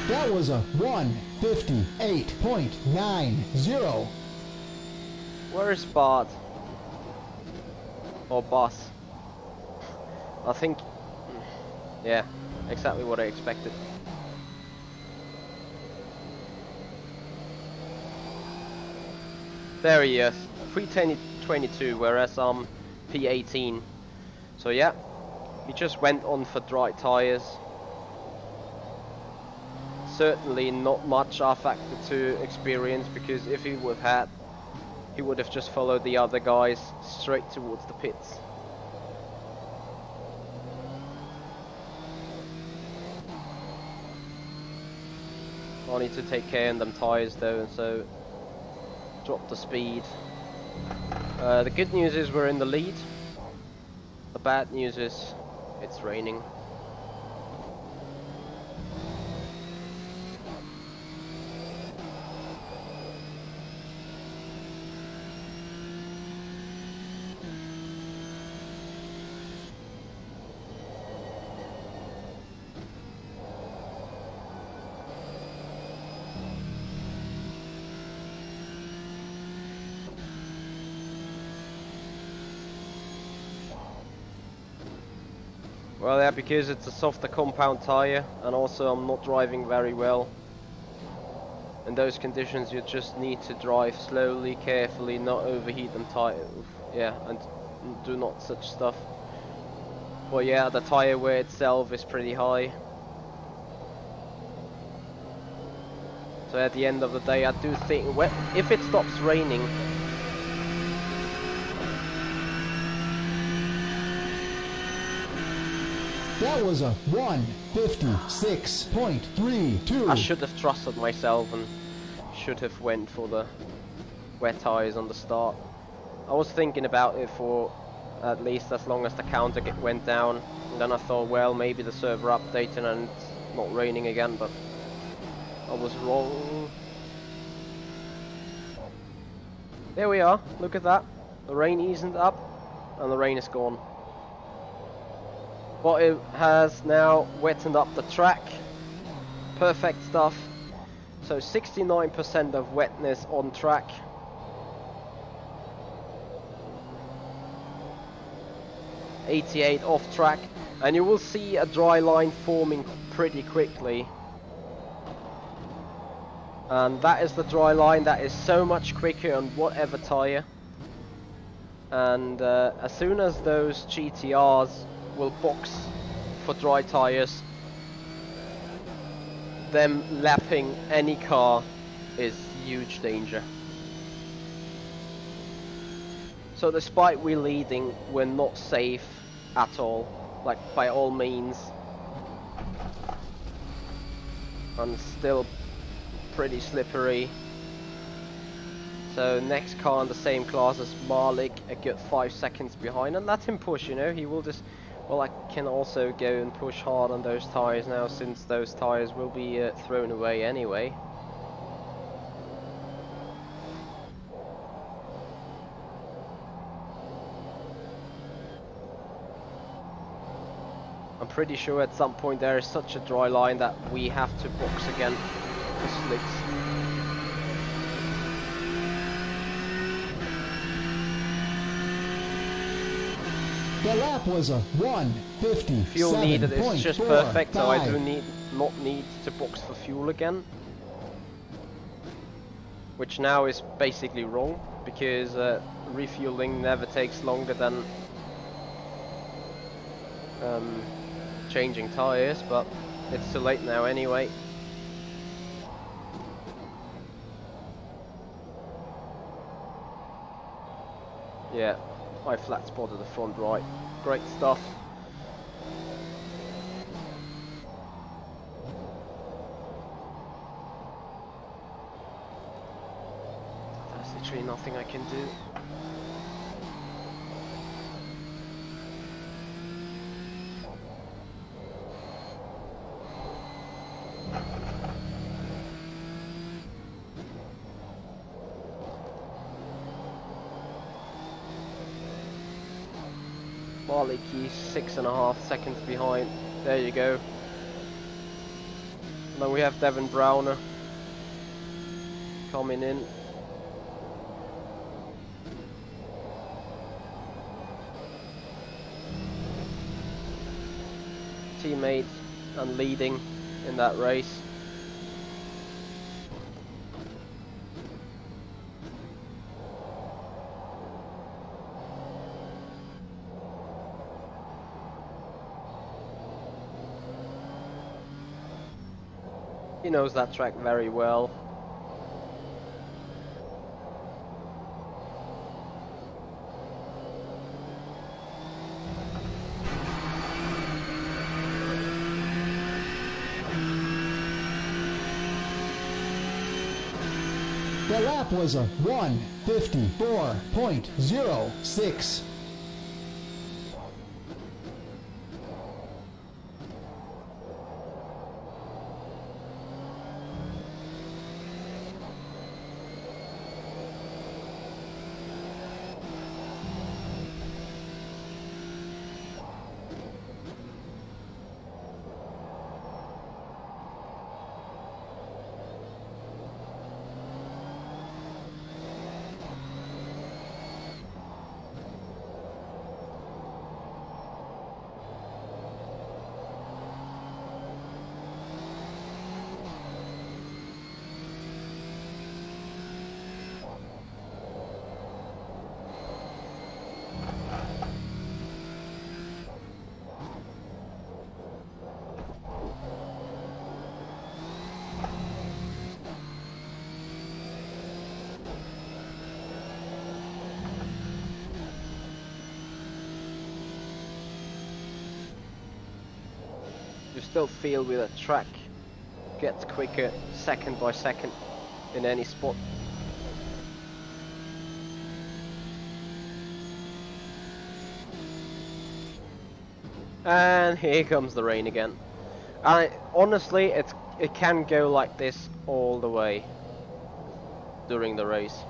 That was a 1:58.90. Where is Bart? Or Boss? I think... Yeah, exactly what I expected. There he is, 3:22, whereas I'm P18. So yeah, he just went on for dry tires. Certainly not much rFactor to experience, because if he would have had, he would have just followed the other guys straight towards the pits. I need to take care of them tires though, and so drop the speed. The good news is we're in the lead. The bad news is it's raining. Well, yeah, because it's a softer compound tire, and also I'm not driving very well. In those conditions, you just need to drive slowly, carefully, not overheat them tire. Yeah, and do not such stuff. But yeah, the tire wear itself is pretty high. So at the end of the day, I do think if it stops raining, That was a 1:56.32. I should have trusted myself and should have went for the wet tires on the start. I was thinking about it for at least as long as the counter went down, and then I thought, well, maybe the server updated and it's not raining again, but I was wrong. There we are, look at that. The rain isn't up and the rain is gone. But it has now wetted up the track. Perfect stuff. So 69% of wetness on track. .88 off track, and you will see a dry line forming pretty quickly. And that is the dry line that is so much quicker on whatever tire. And as soon as those GTRs will box for dry tires, them lapping any car is huge danger. So despite we leading, we're not safe at all, like by all means. And still pretty slippery. So next car in the same class as Malik, a good 5 seconds behind, and let him push, you know, he will just... Well, I can also go and push hard on those tires now, since those tires will be thrown away anyway. I'm pretty sure at some point there is such a dry line that we have to box again for slicks. The lap was a 1:57.45. Fuel needed is just perfect, so I do not need to box for fuel again. Which now is basically wrong, because refueling never takes longer than changing tires, but it's too late now anyway. Yeah, I flat spotted the front right. Great stuff. There's literally nothing I can do. Maliki 6.5 seconds behind. There you go. Then we have Devin Browner coming in. Teammate and leading in that race. He knows that track very well. The lap was a 1:54.06. You still feel with a track gets quicker second by second in any spot. And here comes the rain again. And honestly, it can go like this all the way during the race.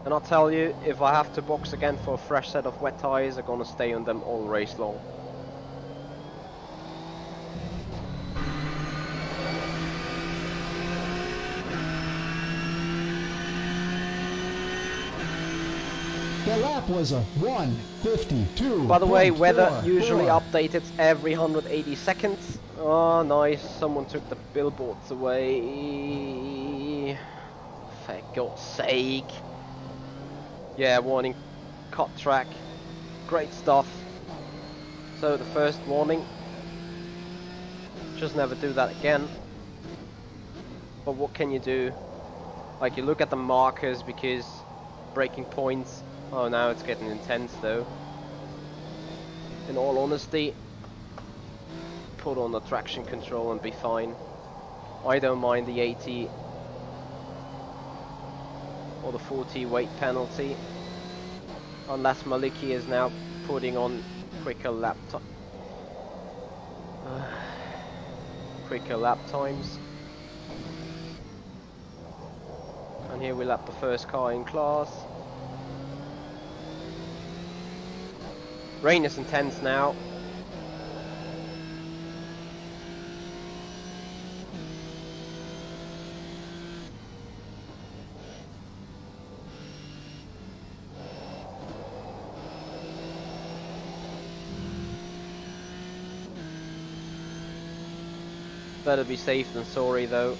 And I'll tell you, if I have to box again for a fresh set of wet tires, I'm gonna stay on them all race long. The lap was a 1:52. By the way, weather usually updated every 180 seconds. Oh, nice. Someone took the billboards away. For God's sake. Yeah, warning. Cut track. Great stuff. So the first warning. Just never do that again. But what can you do? Like, you look at the markers because braking points. Oh, now it's getting intense though. In all honesty, put on the traction control and be fine. I don't mind the 80 or the 40 weight penalty, unless Maliki is now putting on quicker lap times. And here we lap the first car in class. Rain is intense now. Better be safe than sorry though.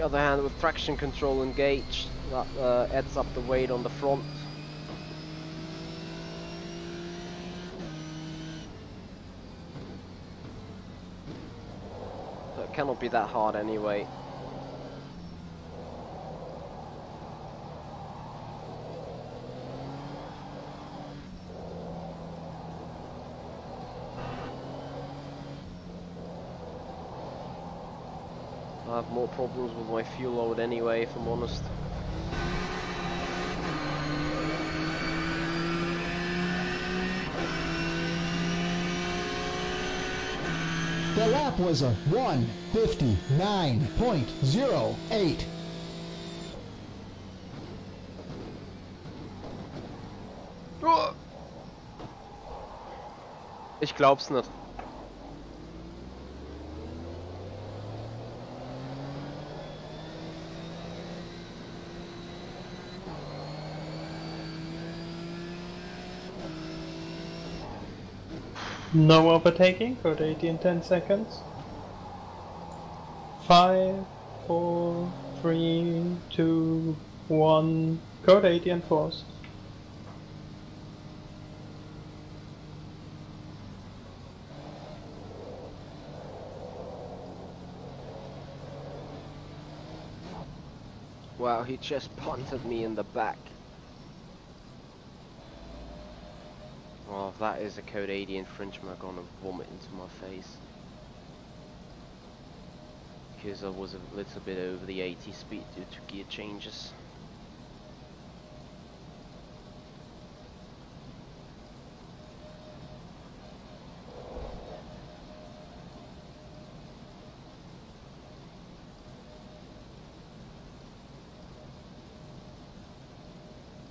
other hand, with traction control engaged, that adds up the weight on the front. So it cannot be that hard anyway. I have more problems with my fuel load anyway, if I'm honest. The lap was a 1:59.08. Ich glaub's nicht. No overtaking, code 80 in 10 seconds. 5, 4, 3, 2, 1, code 80 and force. Wow, he just punted me in the back. Oh, if that is a code 80 infringement, I'm gonna vomit into my face. Because I was a little bit over the 80 speed due to gear changes.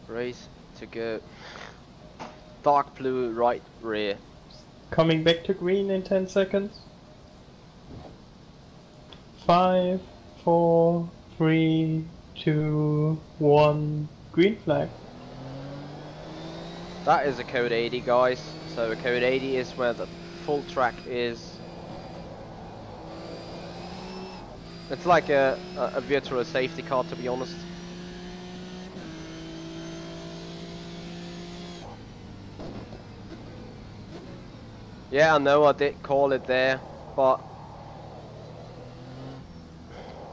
Race to go. Dark blue right rear. Coming back to green in 10 seconds. 5, 4, 3, 2, 1, green flag. That is a code 80, guys. So a code 80 is where the full track is. It's like a virtual safety car, to be honest. Yeah, I know I did call it there, but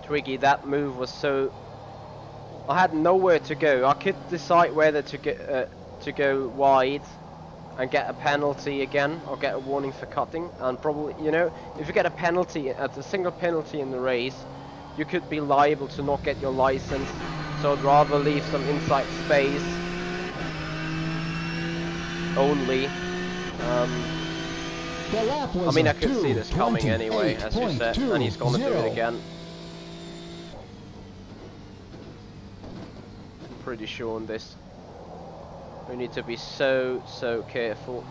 Twiggy, that move was so... I had nowhere to go. I could decide whether to go wide and get a penalty again, or get a warning for cutting, and probably, you know, if you get a penalty, at a single penalty in the race, you could be liable to not get your license, so I'd rather leave some inside space only. I mean, I could see this coming anyway, as you said, and he's gonna do it again. I'm pretty sure on this. We need to be so careful.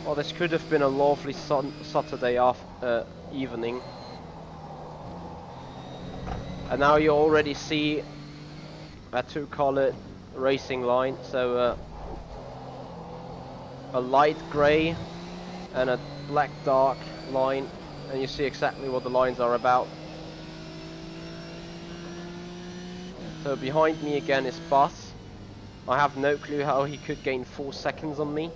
Well, this could have been a lovely Saturday evening. And now you already see a two-colored racing line. So a light grey and a black dark line. And you see exactly what the lines are about. So behind me again is Bus. I have no clue how he could gain 4 seconds on me.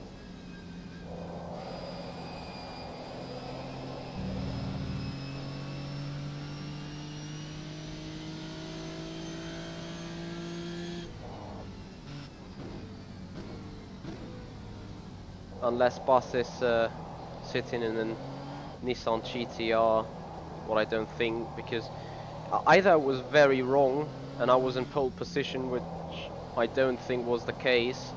Unless Bus is sitting in a Nissan GTR, what I don't think, because either I was very wrong and I was in pole position, which I don't think was the case.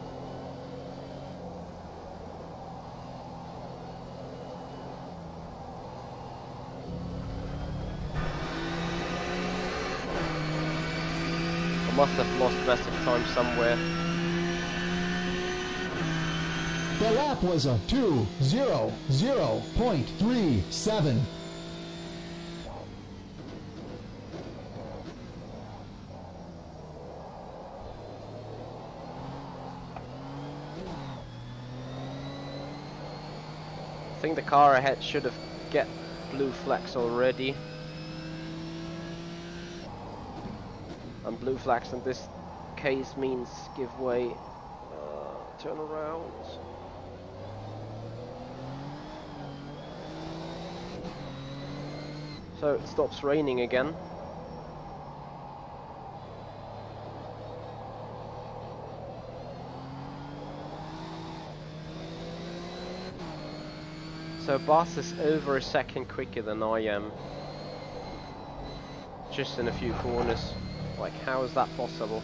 Must have lost massive time somewhere. The lap was a 2:00.37. I think the car ahead should have get blue flags already. And blue flags in this case means give way, turn around. So it stops raining again. So Bas is over a second quicker than I am. Just in a few corners. Like, how is that possible?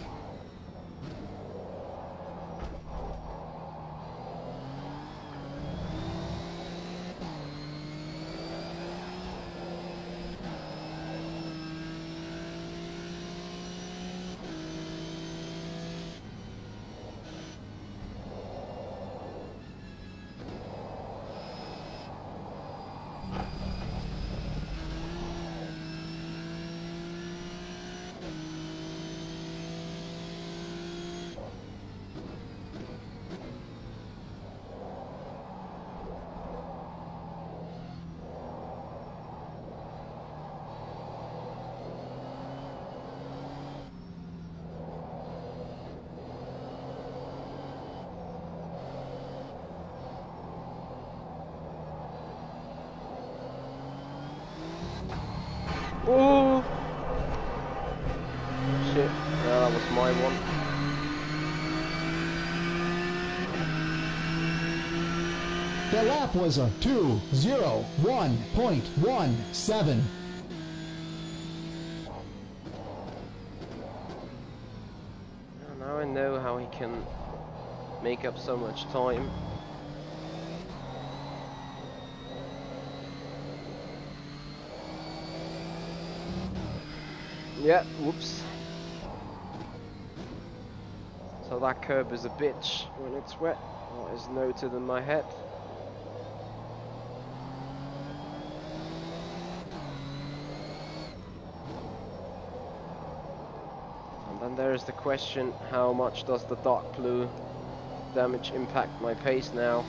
Oh shit, yeah, that was my one. The lap was a 2:01.17. Now I know how he can make up so much time. Yeah, whoops. So that curb is a bitch when it's wet. That is noted in my head. And then there is the question, how much does the dark blue damage impact my pace now?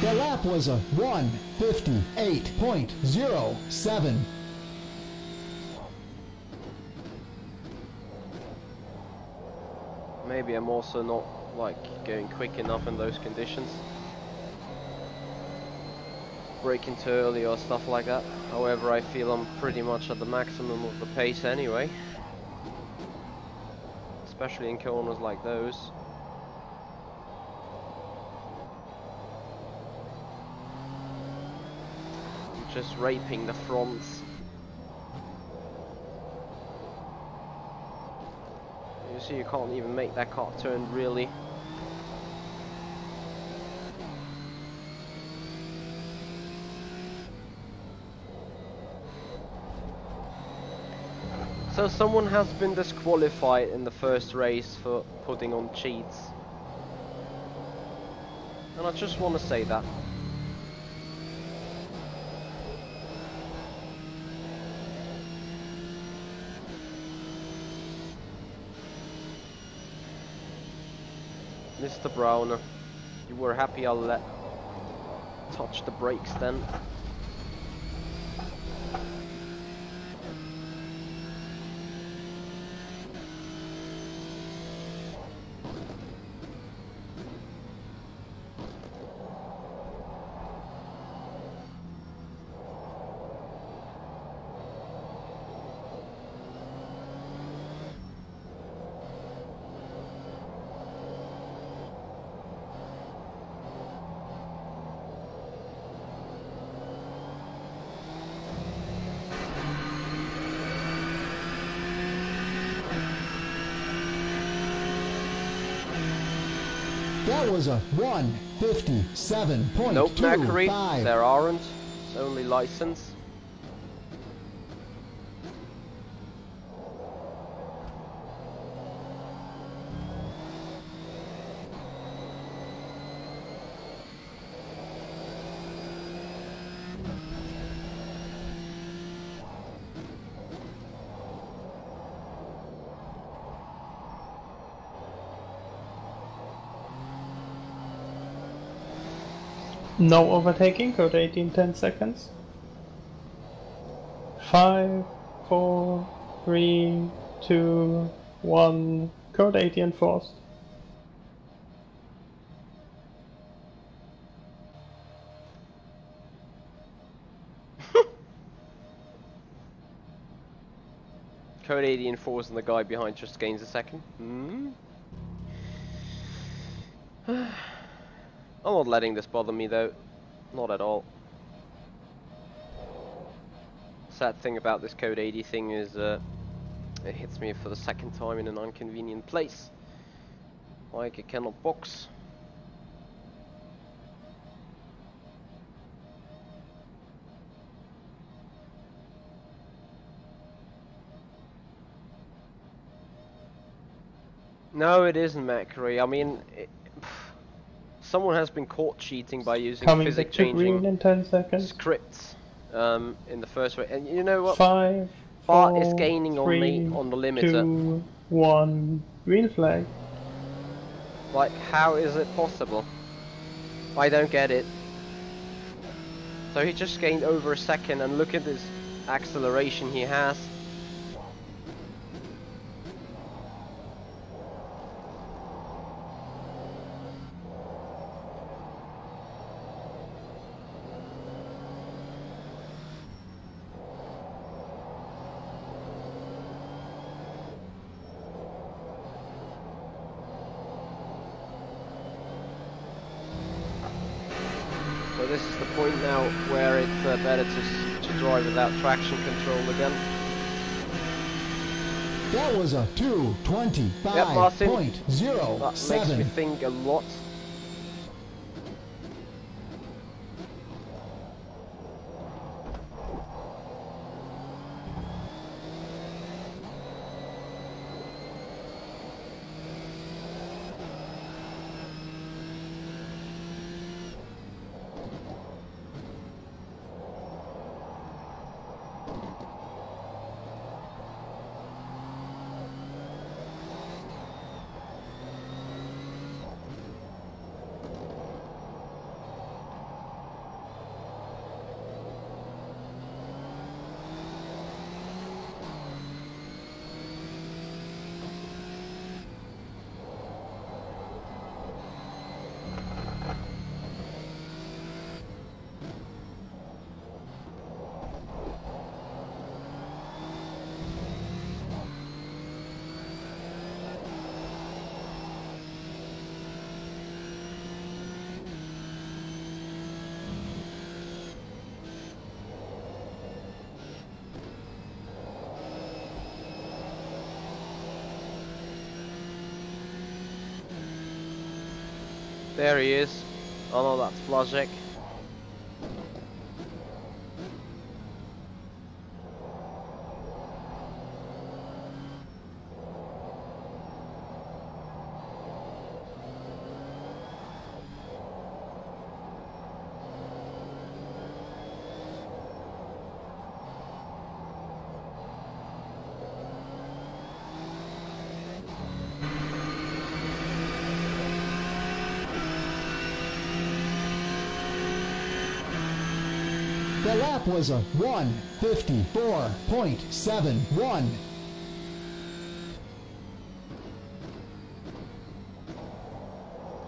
The lap was a 1:58.07. Maybe I'm also not like going quick enough in those conditions. Braking too early or stuff like that. However, I feel I'm pretty much at the maximum of the pace anyway. Especially in corners like those. I'm just raping the fronts. You see, you can't even make that car turn really. So someone has been disqualified in the first race for putting on cheats. And I just want to say that. Mr. Browner, you were happy I'll touch the brakes then. That was a 157.25. Nope, Mercury, there aren't. It's only license. No overtaking, code 18, 10 seconds. 5, 4, 3, 2, 1, code 80 enforced. Code 80 enforced and the guy behind just gains a second. I'm not letting this bother me though, not at all. Sad thing about this code 80 thing is it hits me for the second time in an inconvenient place. Like it cannot box. No, it isn't Mercury. I mean, someone has been caught cheating by using physics changing in 10 seconds. scripts in the first race. And you know what? 5, Bart 4, is gaining 3, on me on the limiter. 2, 1, green flag. Like, how is it possible? I don't get it. So he just gained over a second, and look at this acceleration he has. So this is the point now where it's better to drive without traction control again. That was a 225.07. Yep, Martin. That makes me think a lot. There he is. Oh no, that's Blazek. The lap was a 1:54.71.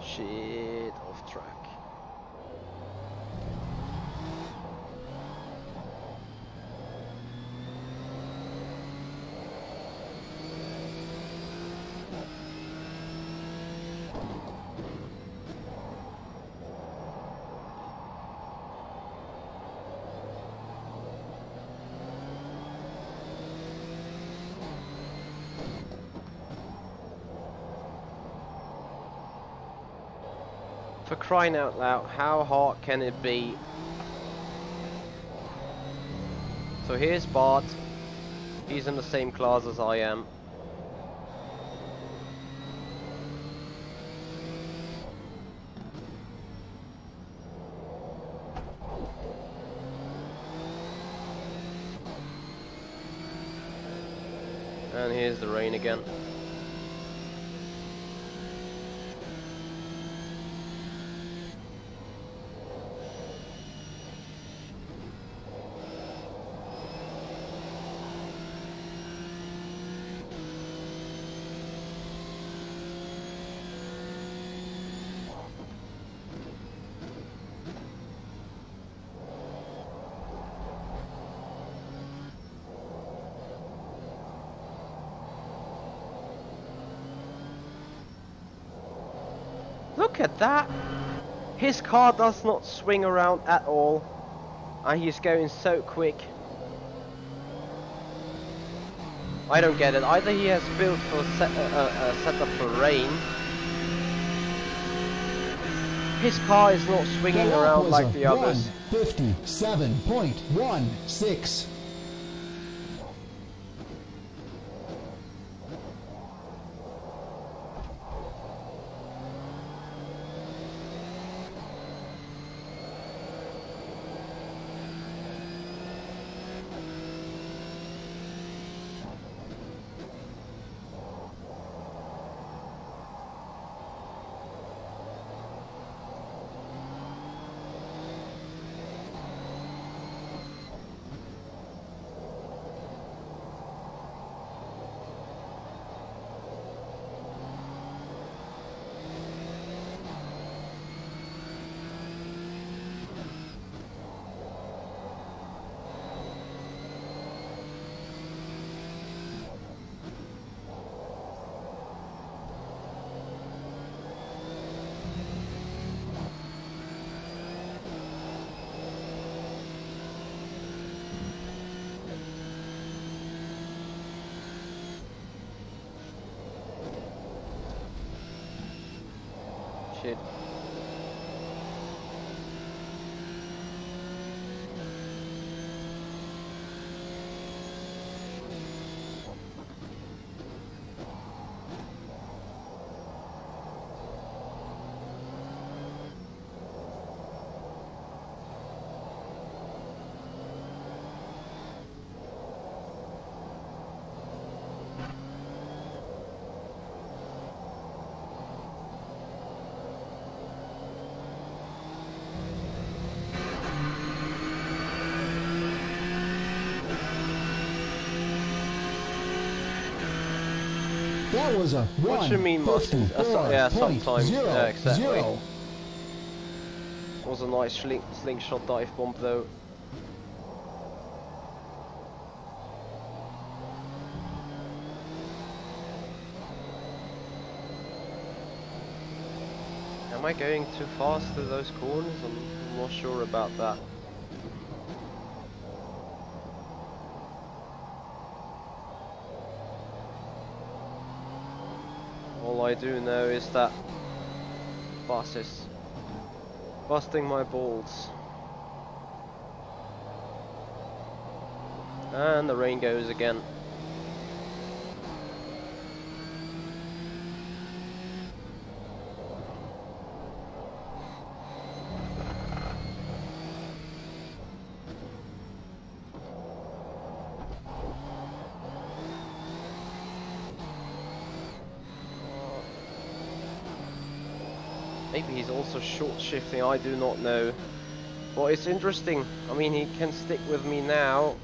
Shit, off track. For crying out loud, how hard can it be? So here's Bart. He's in the same class as I am. And here's the rain again. Look at that! His car does not swing around at all, and he's going so quick. I don't get it. Either he has built for a setup for rain. His car is not swinging around like the others. 1:57.16. Shit. That was a What you mean, Martin? Yeah, sometimes. Yeah, exactly. It was a nice slingshot dive bomb though. Am I going too fast through those corners? I'm not sure about that. All I do know is that bus is busting my balls. And the rain goes again. Maybe he's also short shifting, I do not know. But it's interesting. I mean, he can stick with me now,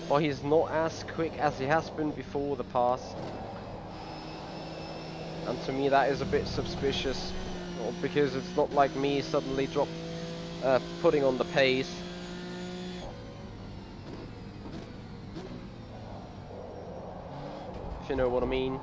but he's not as quick as he has been before the pass. And to me that is a bit suspicious, because it's not like me suddenly putting on the pace. If you know what I mean.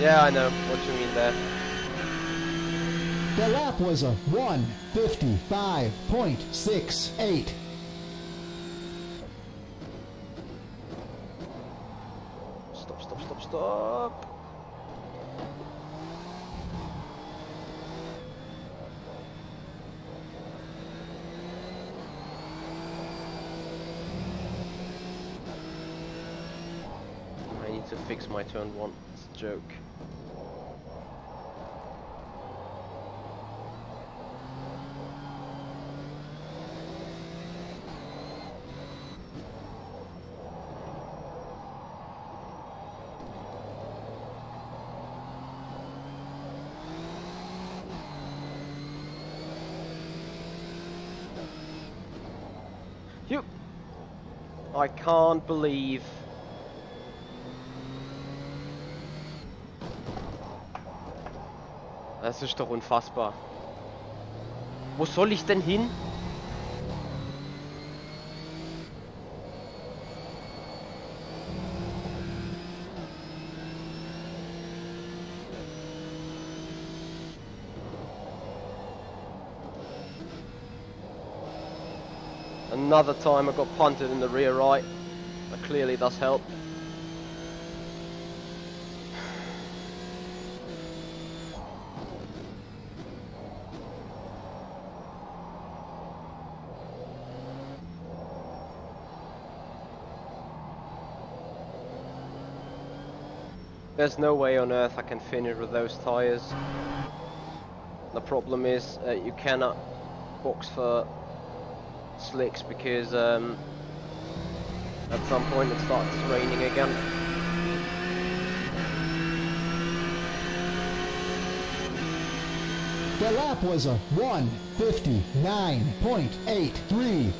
Yeah, I know what you mean there. The lap was a 1:55.68. Stop. I need to fix my turn one. It's a joke. I can't believe. Das ist doch unfassbar. Wo soll ich denn hin? Another time I got punted in the rear right. That clearly does help. There's no way on earth I can finish with those tires. The problem is you cannot box for slicks because at some point it starts raining again. The lap was a 1:59.83.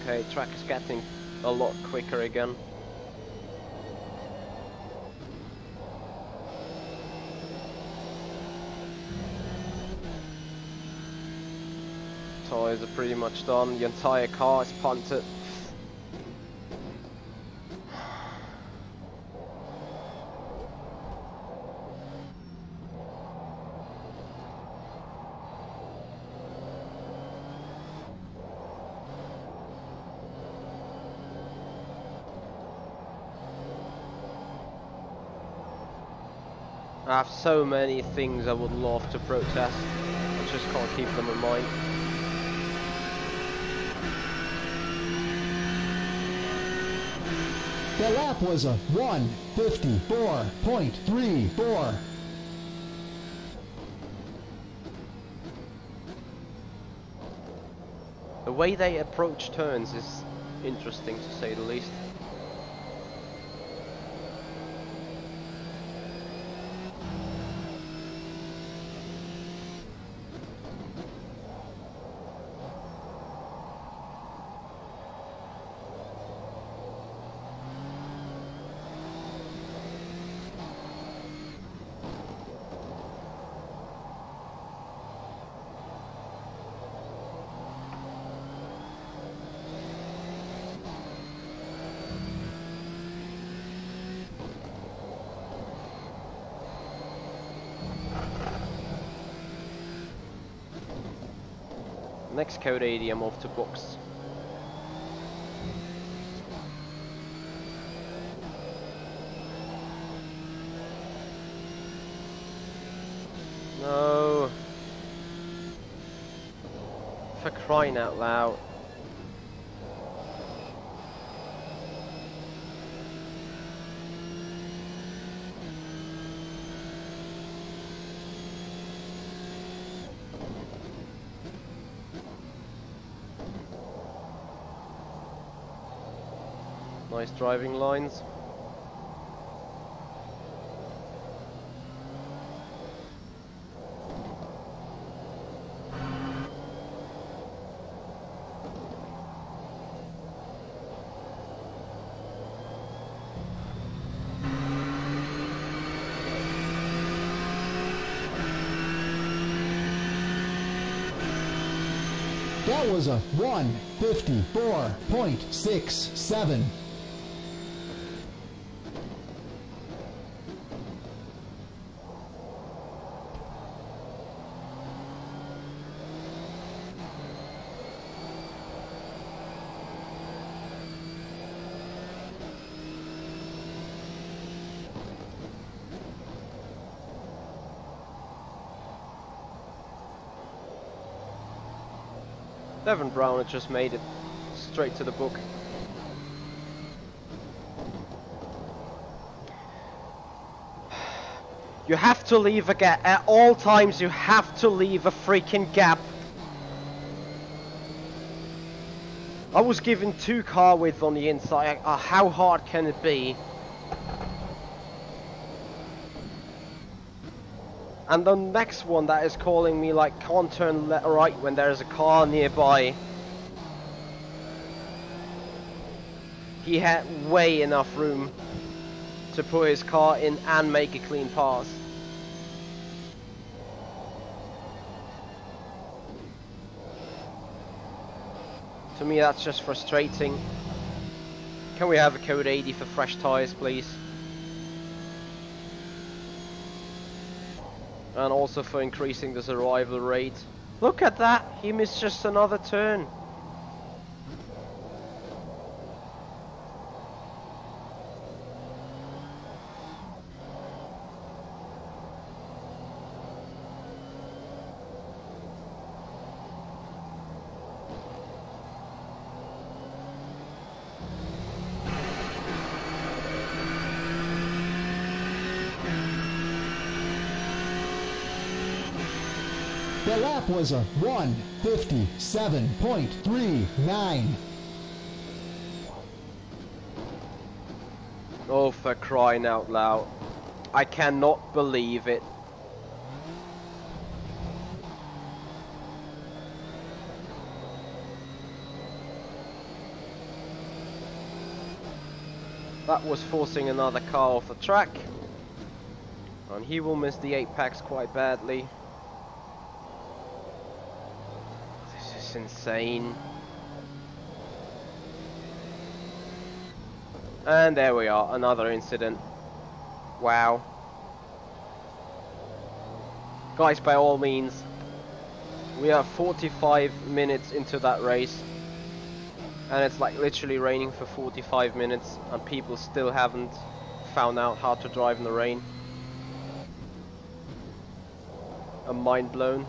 Okay, track is getting a lot quicker again. Tires are pretty much done, the entire car is punted. I have so many things I would love to protest, I just can't keep them in mind. The lap was a 1:54.34. The way they approach turns is interesting to say the least. Next code 80, I'm off to box. No. For crying out loud. Nice driving lines. That was a 1:54.67. Devon Brown had just made it straight to the book. You have to leave a gap. At all times you have to leave a freaking gap. I was given 2 car width on the inside. How hard can it be? And the next one that is calling me like can't turn right when there is a car nearby. He had way enough room to put his car in and make a clean pass. To me that's just frustrating. Can we have a code 80 for fresh tyres, please? And also for increasing the survival rate. Look at that! He missed just another turn. The lap was a 1:57.39. Oh, for crying out loud. I cannot believe it. That was forcing another car off the track. And he will miss the apex quite badly. This is insane. And there we are, another incident. Wow. Guys, by all means, we are 45 minutes into that race. And it's like literally raining for 45 minutes and people still haven't found out how to drive in the rain. I'm mind blown.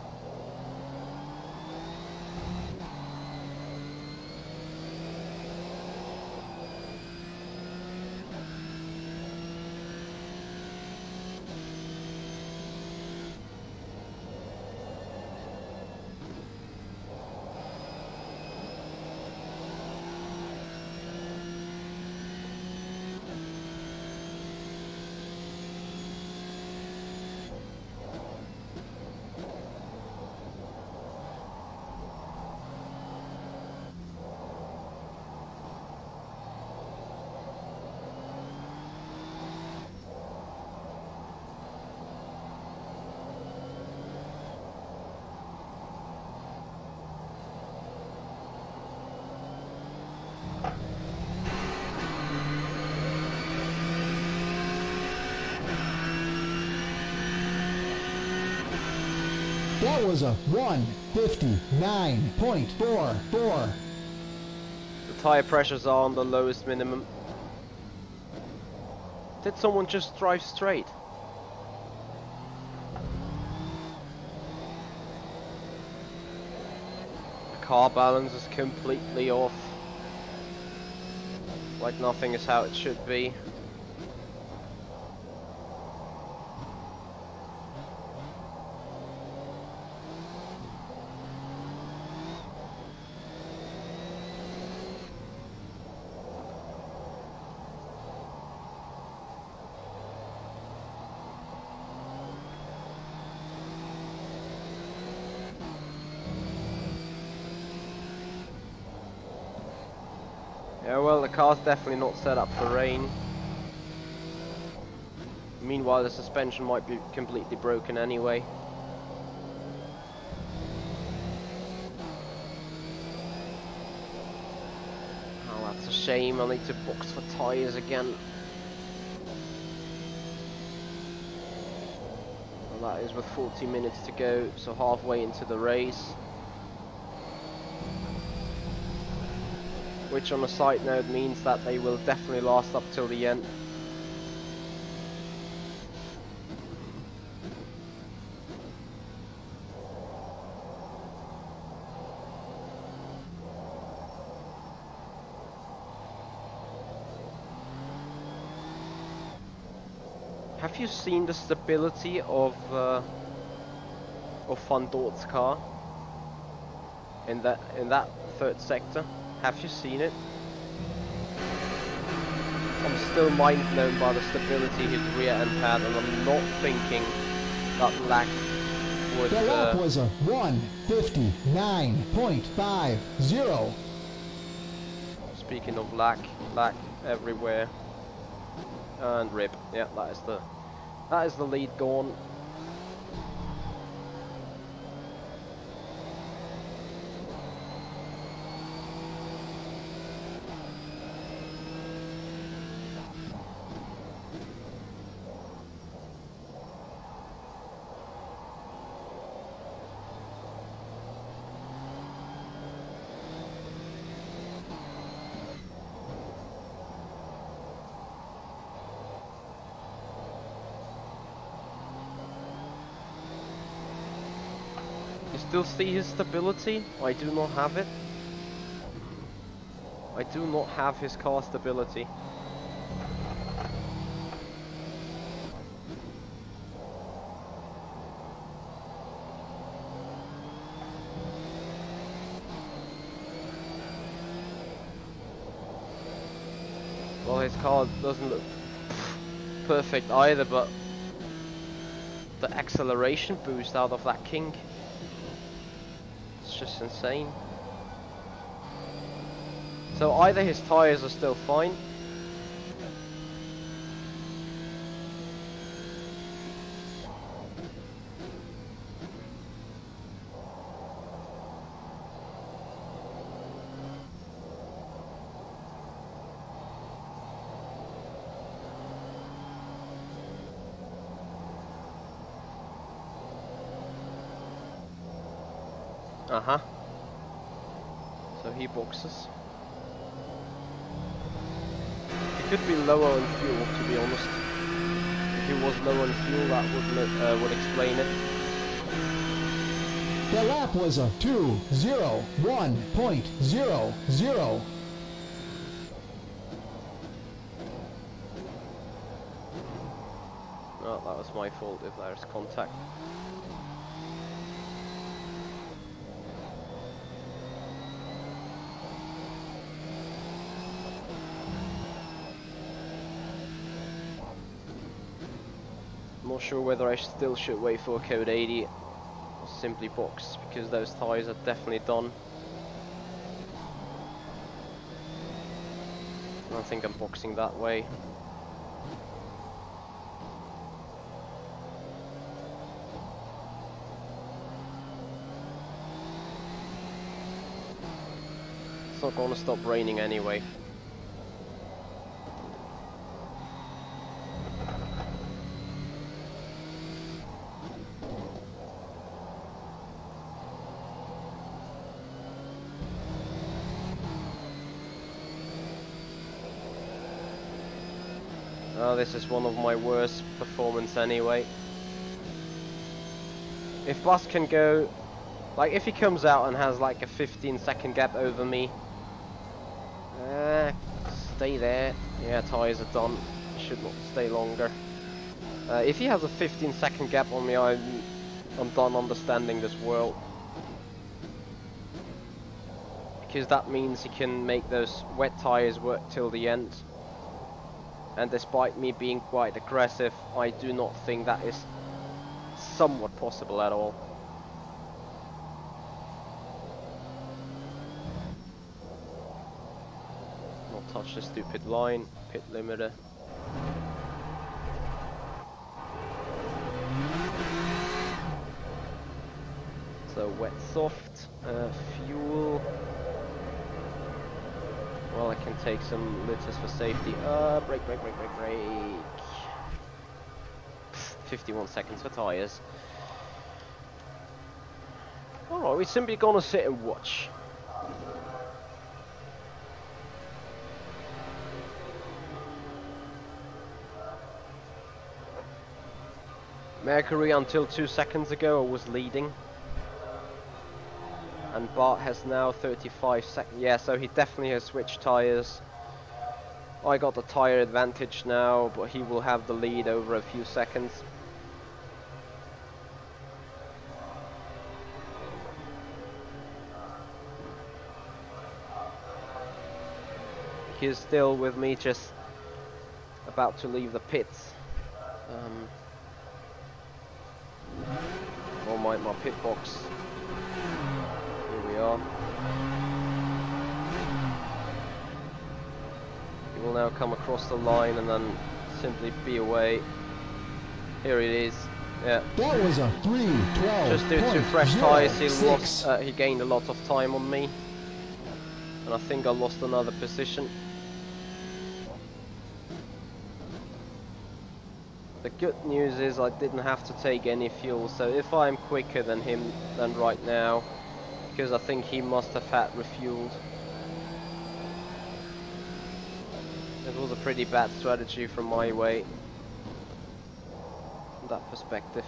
That was a 159.44. The tire pressures are on the lowest minimum. Did someone just drive straight? The car balance is completely off. Like nothing is how it should be. Yeah, well, the car's definitely not set up for rain. Meanwhile, the suspension might be completely broken anyway. Oh, that's a shame. I need to box for tyres again. Well, that is with 40 minutes to go, so halfway into the race. Which on a side note means that they will definitely last up till the end. Have you seen the stability of Van Dort's car in that third sector? Have you seen it? I'm still mind blown by the stability his rear end had, and I'm not thinking that lack would. The lap was a 159.50. Speaking of lack everywhere. And rip. Yeah, that is the lead gone. You still see his stability? I do not have it. I do not have his car stability. Well, his car doesn't look perfect either, but the acceleration boost out of that King, it's just insane. So either his tires are still fine, so he boxes. He could be lower on fuel, to be honest. If he was low on fuel, that would explain it. The lap was a 2:01.00. Oh, that was my fault if there's contact. I'm not sure whether I still should wait for code 80 or simply box, because those tyres are definitely done. I think I'm boxing that way. It's not gonna stop raining anyway. Oh, this is one of my worst performance anyway. If Bus can go, like if he comes out and has like a 15-second gap over me, stay there. Yeah, tyres are done. Should not stay longer. If he has a 15-second gap on me, I'm done understanding this world. Because that means he can make those wet tyres work till the end. And despite me being quite aggressive, I do not think that is somewhat possible at all. Not touch the stupid line, pit limiter. So wet soft, fuel. Well, I can take some liters for safety. Brake. 51 seconds for tyres. Alright, we're simply gonna sit and watch. Mercury until 2 seconds ago was leading. And Bart has now 35 seconds. Yeah, so he definitely has switched tyres. I got the tyre advantage now, but he will have the lead over a few seconds. He's still with me, just about to leave the pits. Or my pit box. Here we are. He will now come across the line and then simply be away. Here it is. Yeah. That was a 3:12. Just due to fresh tyres, he gained a lot of time on me. And I think I lost another position. The good news is I didn't have to take any fuel, so if I'm quicker than him than right now, because I think he must have had refueled. It was a pretty bad strategy from my way, from that perspective.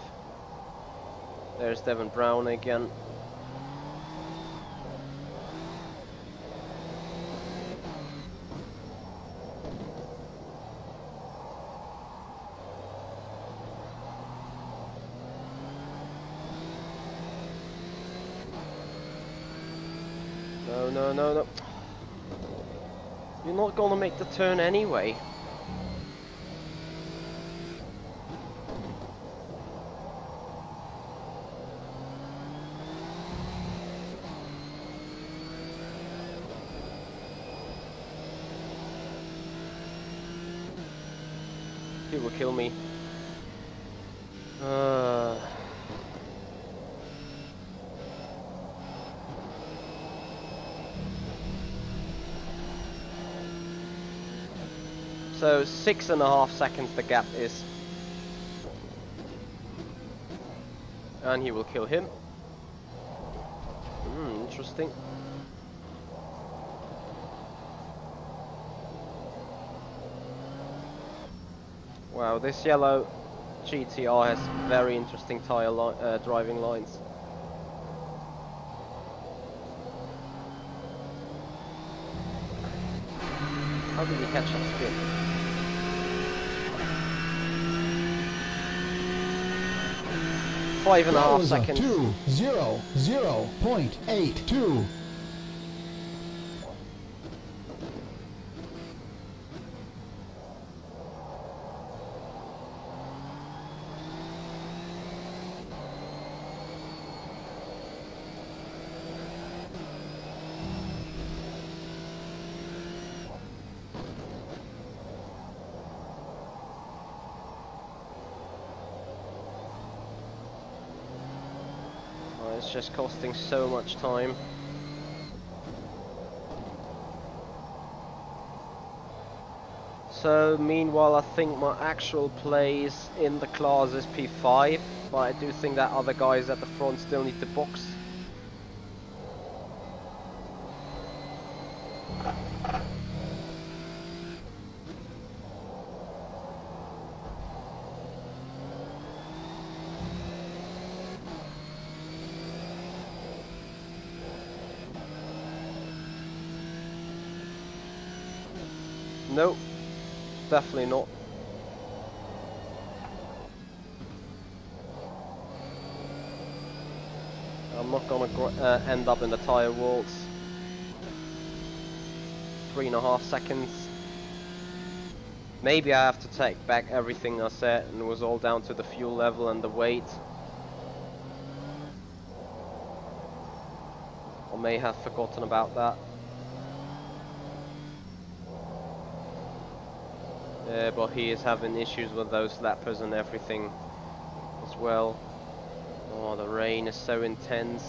There's Devon Brown again. No. You're not gonna make the turn anyway. He will kill me. So 6.5 seconds the gap is. And he will kill him. Interesting. Wow, this yellow GTR has very interesting driving lines. How did he catch that spin? 5.5 seconds. 2:00.82. It's just costing so much time. So meanwhile, I think my actual place in the class is P5, but I do think that other guys at the front still need to box. No, definitely not. I'm not gonna end up in the tyre walls. 3.5 seconds. Maybe I have to take back everything I said, and it was all down to the fuel level and the weight. I may have forgotten about that. Yeah, but he is having issues with those lappers and everything as well. Oh, the rain is so intense.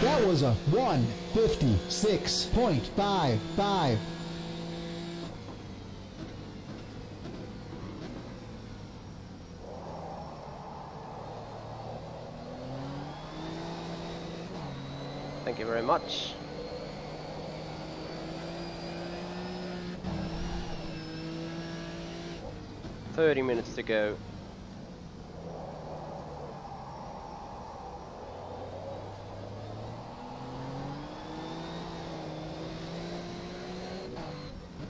That was a 1:56.55. Thank you very much. "30 minutes to go."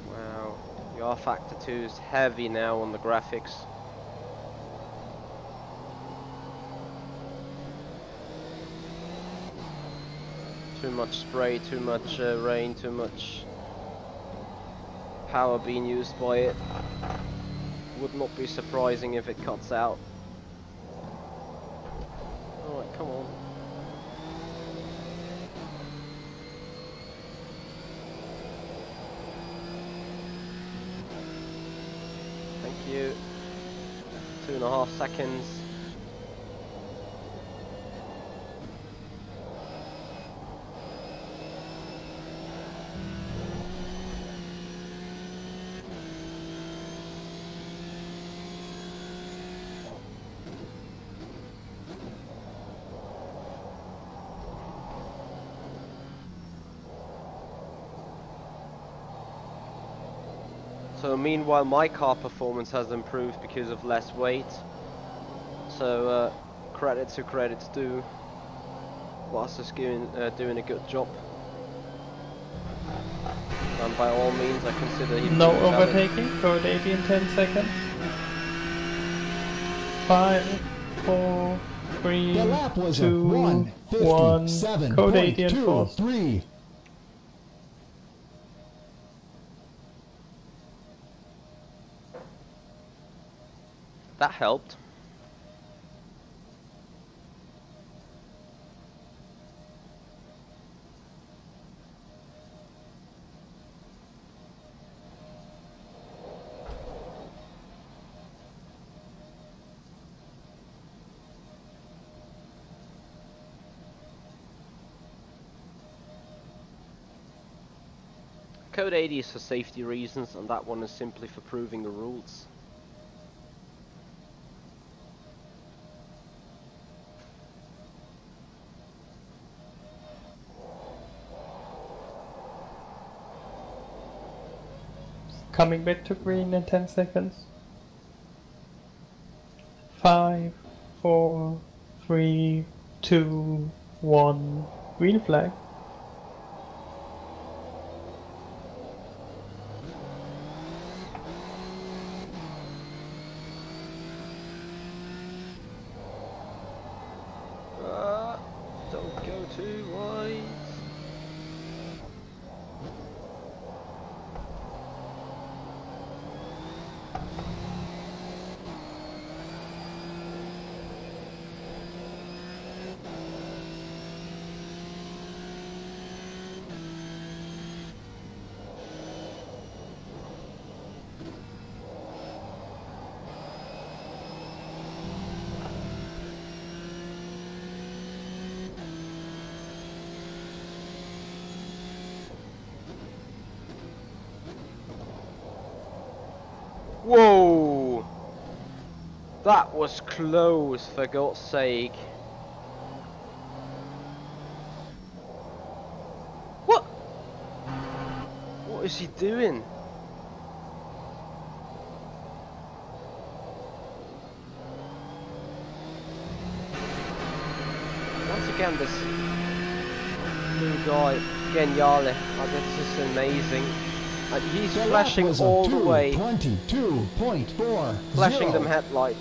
Wow, the rFactor 2 is heavy now on the graphics. Too much spray, too much rain, too much power being used by it. Would not be surprising if it cuts out. Alright, come on. Thank you. 2.5 seconds. So meanwhile my car performance has improved because of less weight. So credit to credit's due. Lars is doing a good job. And by all means I consider him No doing valid. overtaking, code 80 in 10 seconds. 5, 4, 3, The lap was a 2, 1, code 80 and 4. 1:57.23. That helped. Code 80 is for safety reasons, and that one is simply for proving the rules. Coming back to green in 10 seconds. 5, 4, 3, 2, 1, green flag. Don't go too wide. Whoa! That was close, for God's sake. What? What is he doing? again, this new guy, again Yale, this is amazing. And he's flashing all the way. 22.4. Flashing them headlights.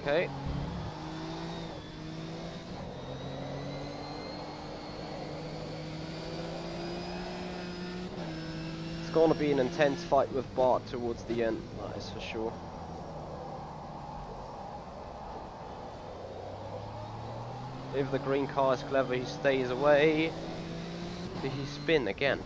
Okay. It's gonna be an intense fight with Bart towards the end, that is for sure. If the green car is clever, he stays away. Did he spin again?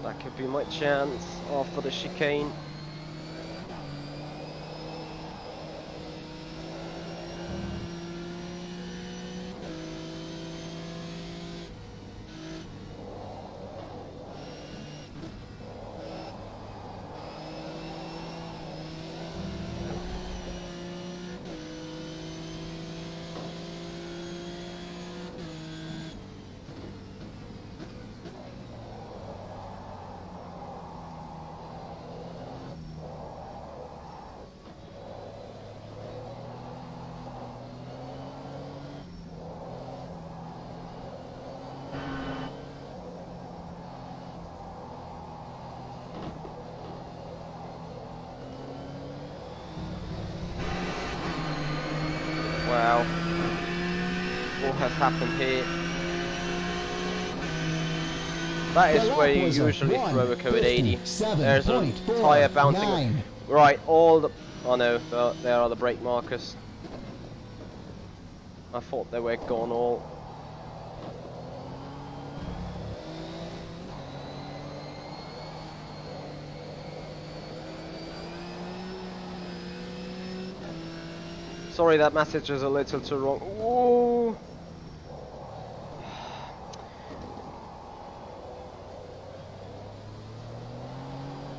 That could be my chance after the chicane. Wow. What has happened here? That is where you usually throw a code 80. There's a tyre bouncing. Right, all the... Oh no, there are the brake markers. I thought they were gone all. Sorry, that message is a little too wrong. Ooh.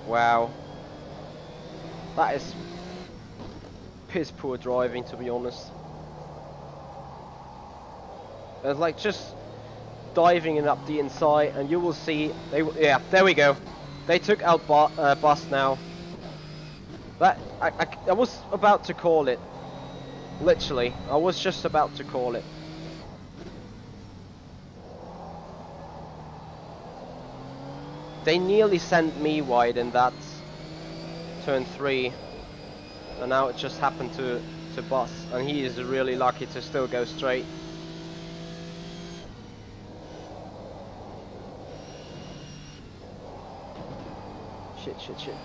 Wow. That is piss poor driving, to be honest. It's like just diving it up the inside, and you will see. Yeah, there we go. They took out Bus now. That I was about to call it. Literally, I was just about to call it. They nearly sent me wide in that turn 3, and now it just happened to Bus, and he is really lucky to still go straight. Shit, shit, shit.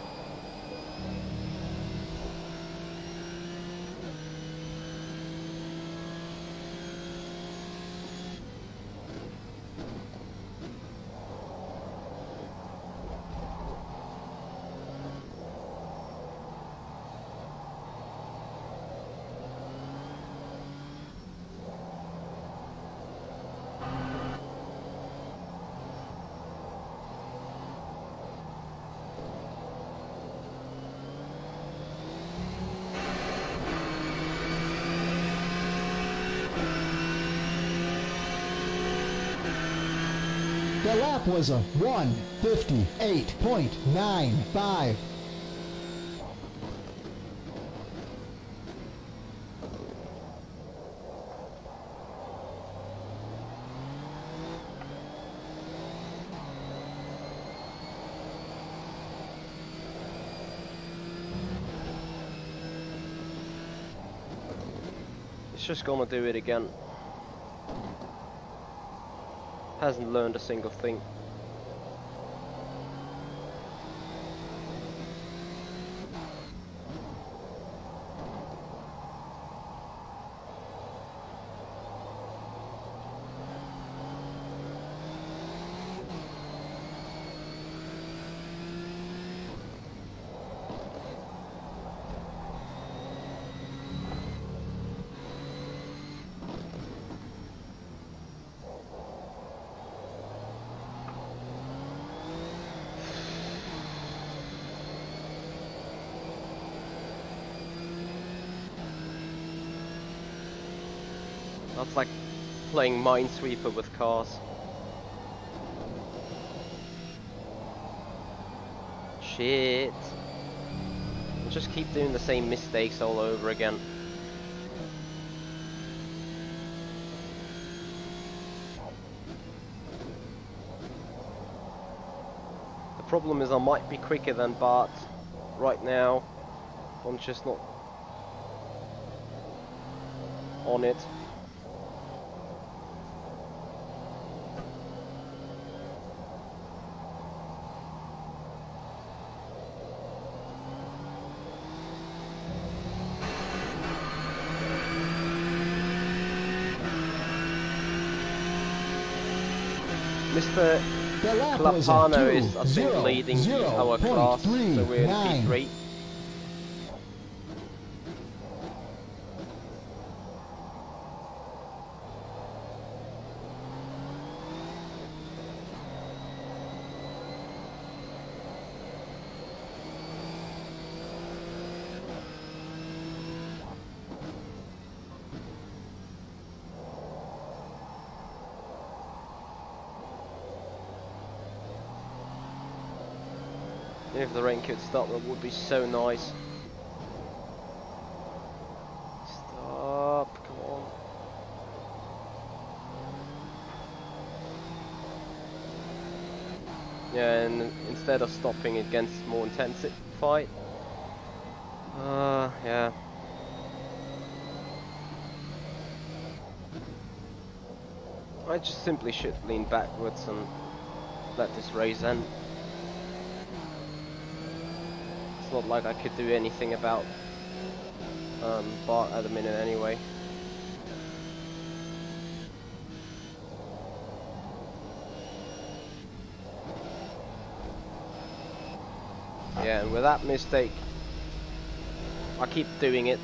The lap was a 1:58.95. It's just gonna do it again. Hasn't learned a single thing. That's like playing Minesweeper with cars. Shit. I'll just keep doing the same mistakes all over again. The problem is I might be quicker than Bart right now. I'm just not on it. Mr. Clapano is, I think, leading our class, so we're in P3. If the rain could stop, that would be so nice. Stop, come on. Yeah, and instead of stopping, it gets more intensified. Yeah. I just simply should lean backwards and let this race end. It's not like I could do anything about Bart at the minute anyway. Yeah, and with that mistake, I keep doing it.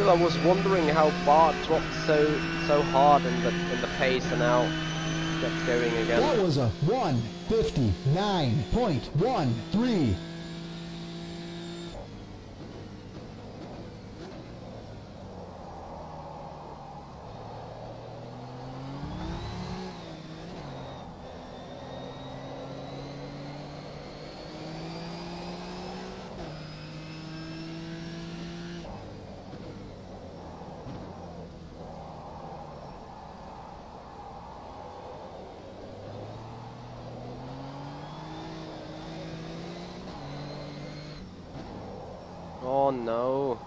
I was wondering how Bart dropped so hard in the pace and now gets going again. That was a 1:59.13. Oh no.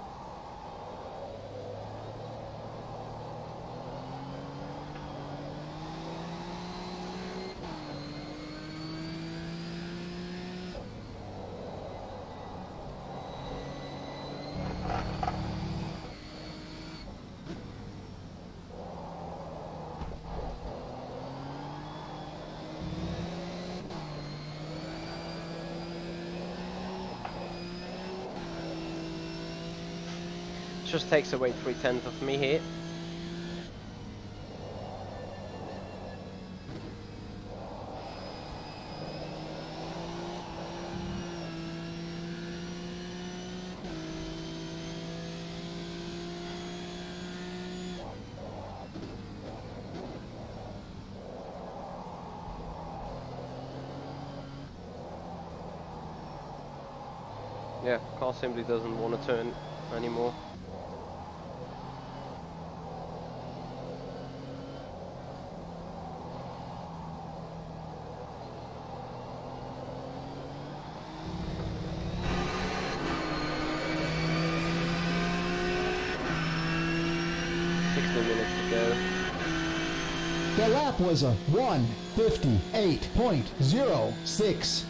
Just takes away 3/10 of me here. Yeah, car simply doesn't want to turn anymore. The lap was a 1:58.06.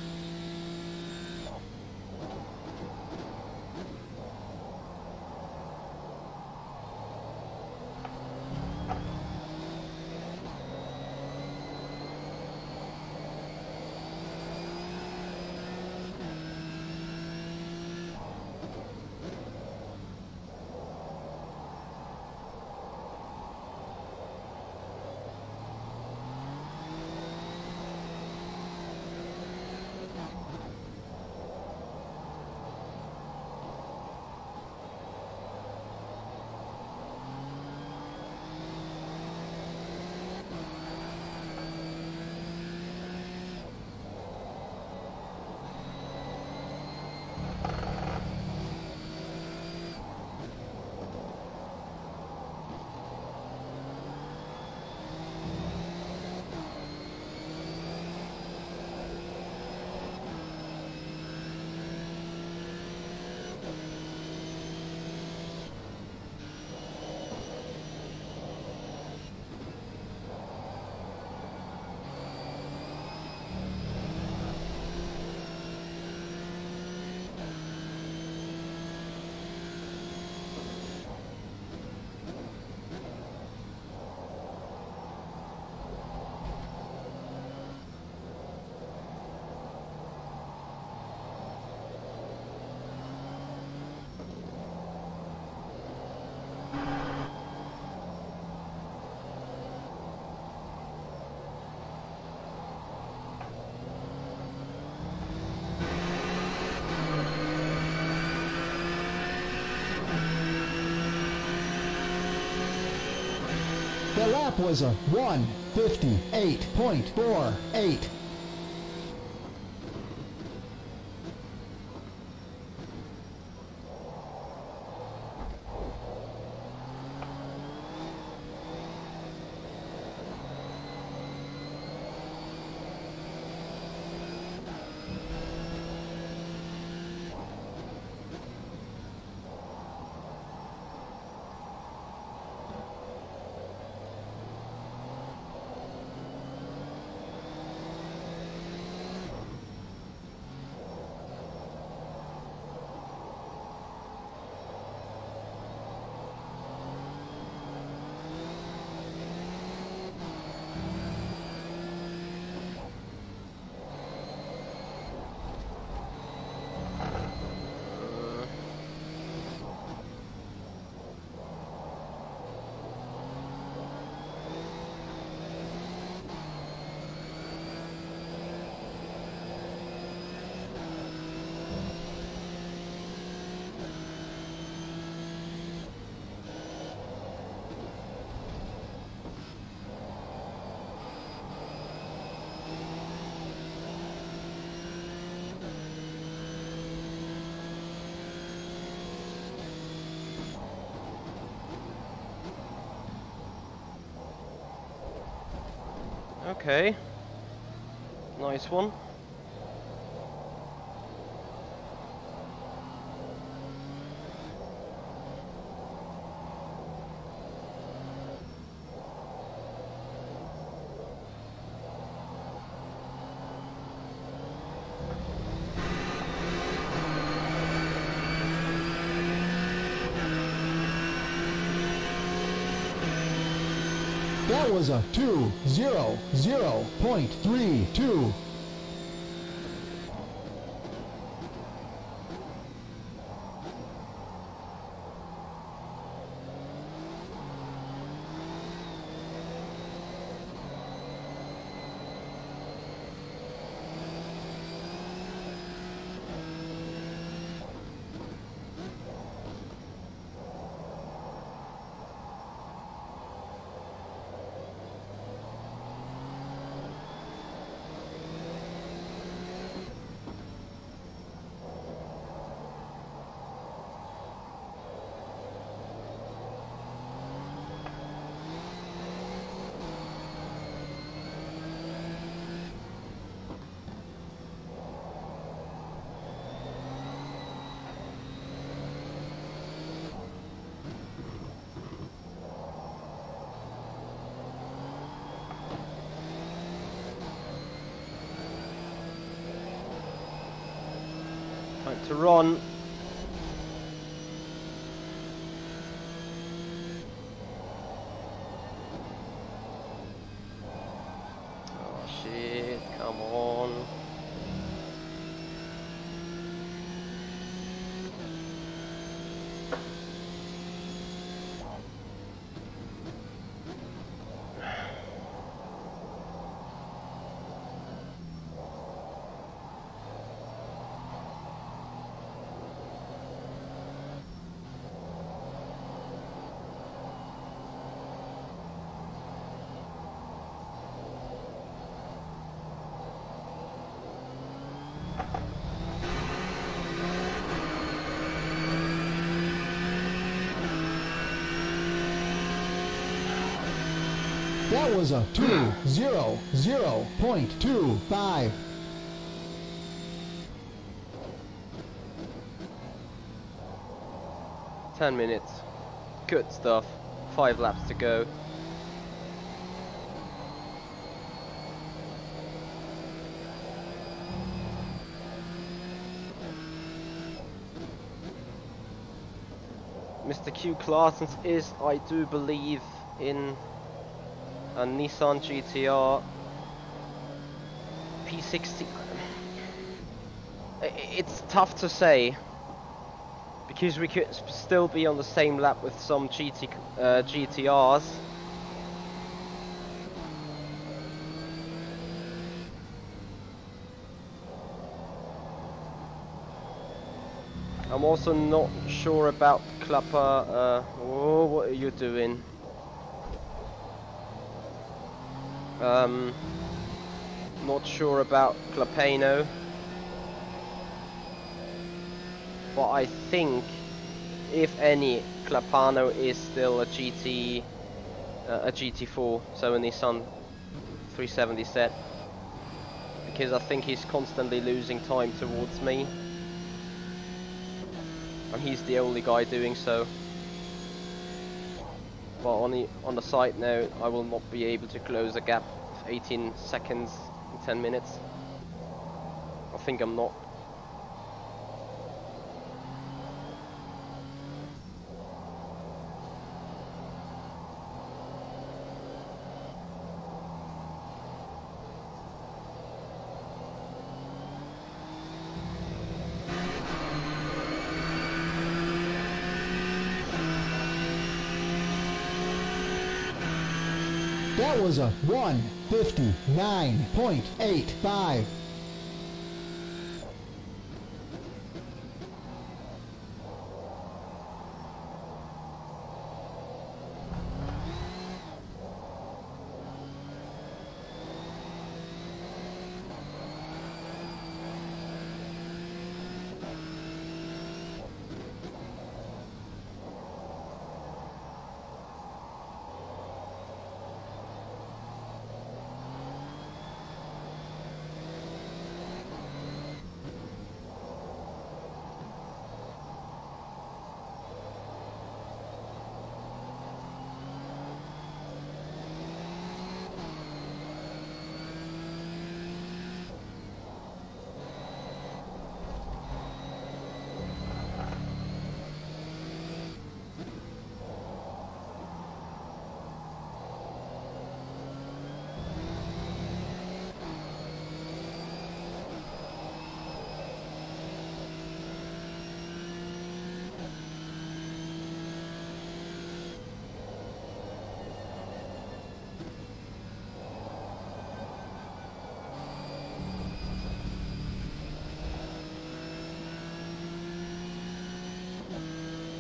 lap was a 1:58.48. Okay, nice one. That was a 2:00.32. Time to run. Oh shit, come on. That was a 2:00.25. 10 minutes. Good stuff. 5 laps to go. Mr. Q Claessens is, I do believe, in a Nissan GTR P60. It's tough to say because we could still be on the same lap with some GTRs. I'm also not sure about Klapper. Oh, what are you doing? Not sure about Clapeno, but I think, if any, Clapano is still a GT4, so a Nissan 370 set, because I think he's constantly losing time towards me, and he's the only guy doing so. But on the side note, I will not be able to close a gap of 18 seconds in 10 minutes. I think I'm not. That was a 1:59.85.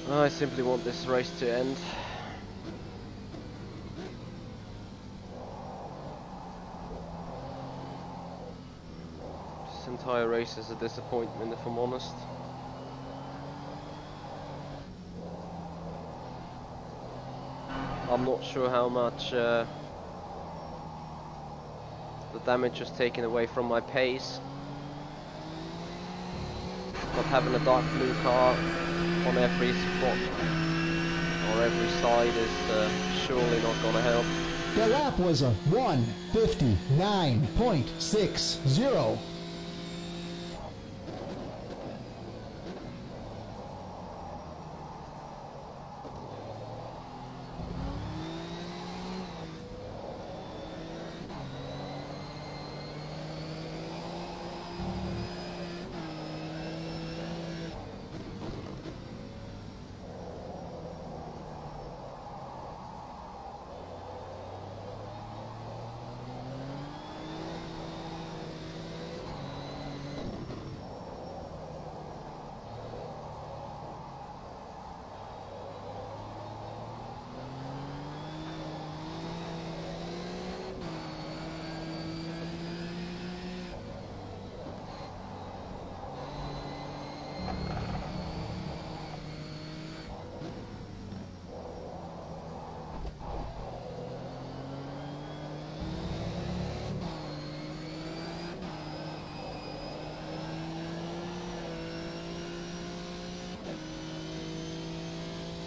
I simply want this race to end. This entire race is a disappointment, if I'm honest. I'm not sure how much the damage was taken away from my pace. Not having a dark blue car on every spot or every side is surely not gonna help. The lap was a 1:59.60.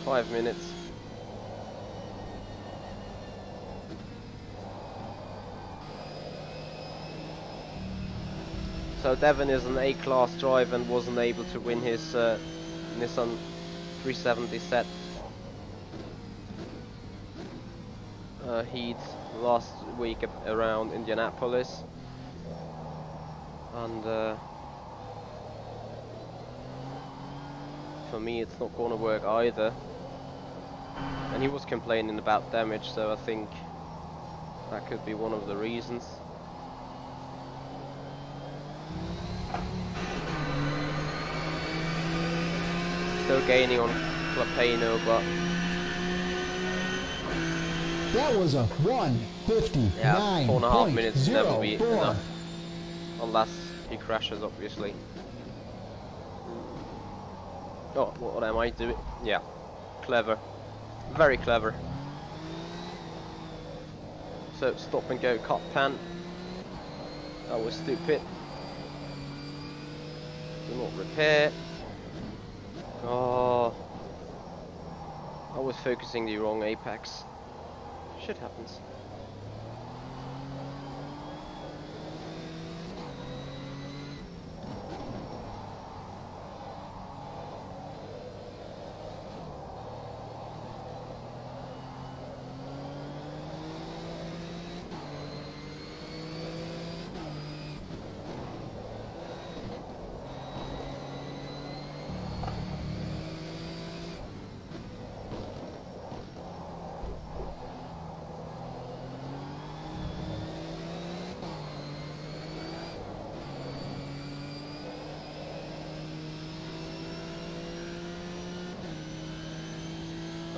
Five minutes. So Devon is an A-class driver and wasn't able to win his Nissan 370 set heat last week around Indianapolis, and for me it's not gonna work either. And he was complaining about damage, so I think that could be one of the reasons. Still gaining on Clapeno, but That was a Yeah, 4.5 minutes never be 59.04. enough. Unless he crashes, obviously. Oh, what am I doing? Yeah, clever. Very clever. So, stop and go cut pan. That was stupid. Do not repair. Oh, I was focusing the wrong apex. Shit happens.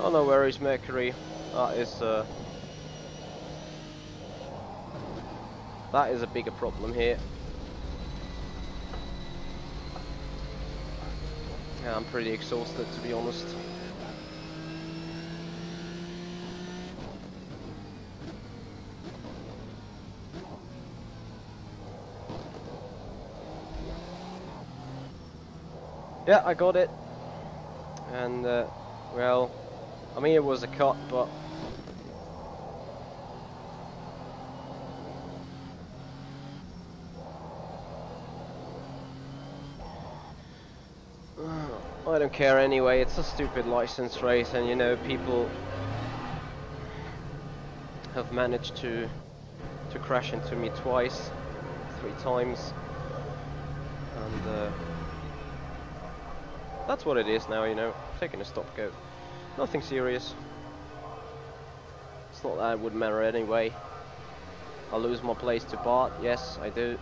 Oh no worries, Mercury. That is a bigger problem here. Yeah, I'm pretty exhausted, to be honest. Yeah, I got it. And well, I mean, it was a cut, but I don't care anyway. It's a stupid license race, and you know, people have managed to crash into me twice, 3 times, and that's what it is now, you know, taking a stop go. Nothing serious. It's not that it would matter anyway. I lose my place to Bart, yes I do,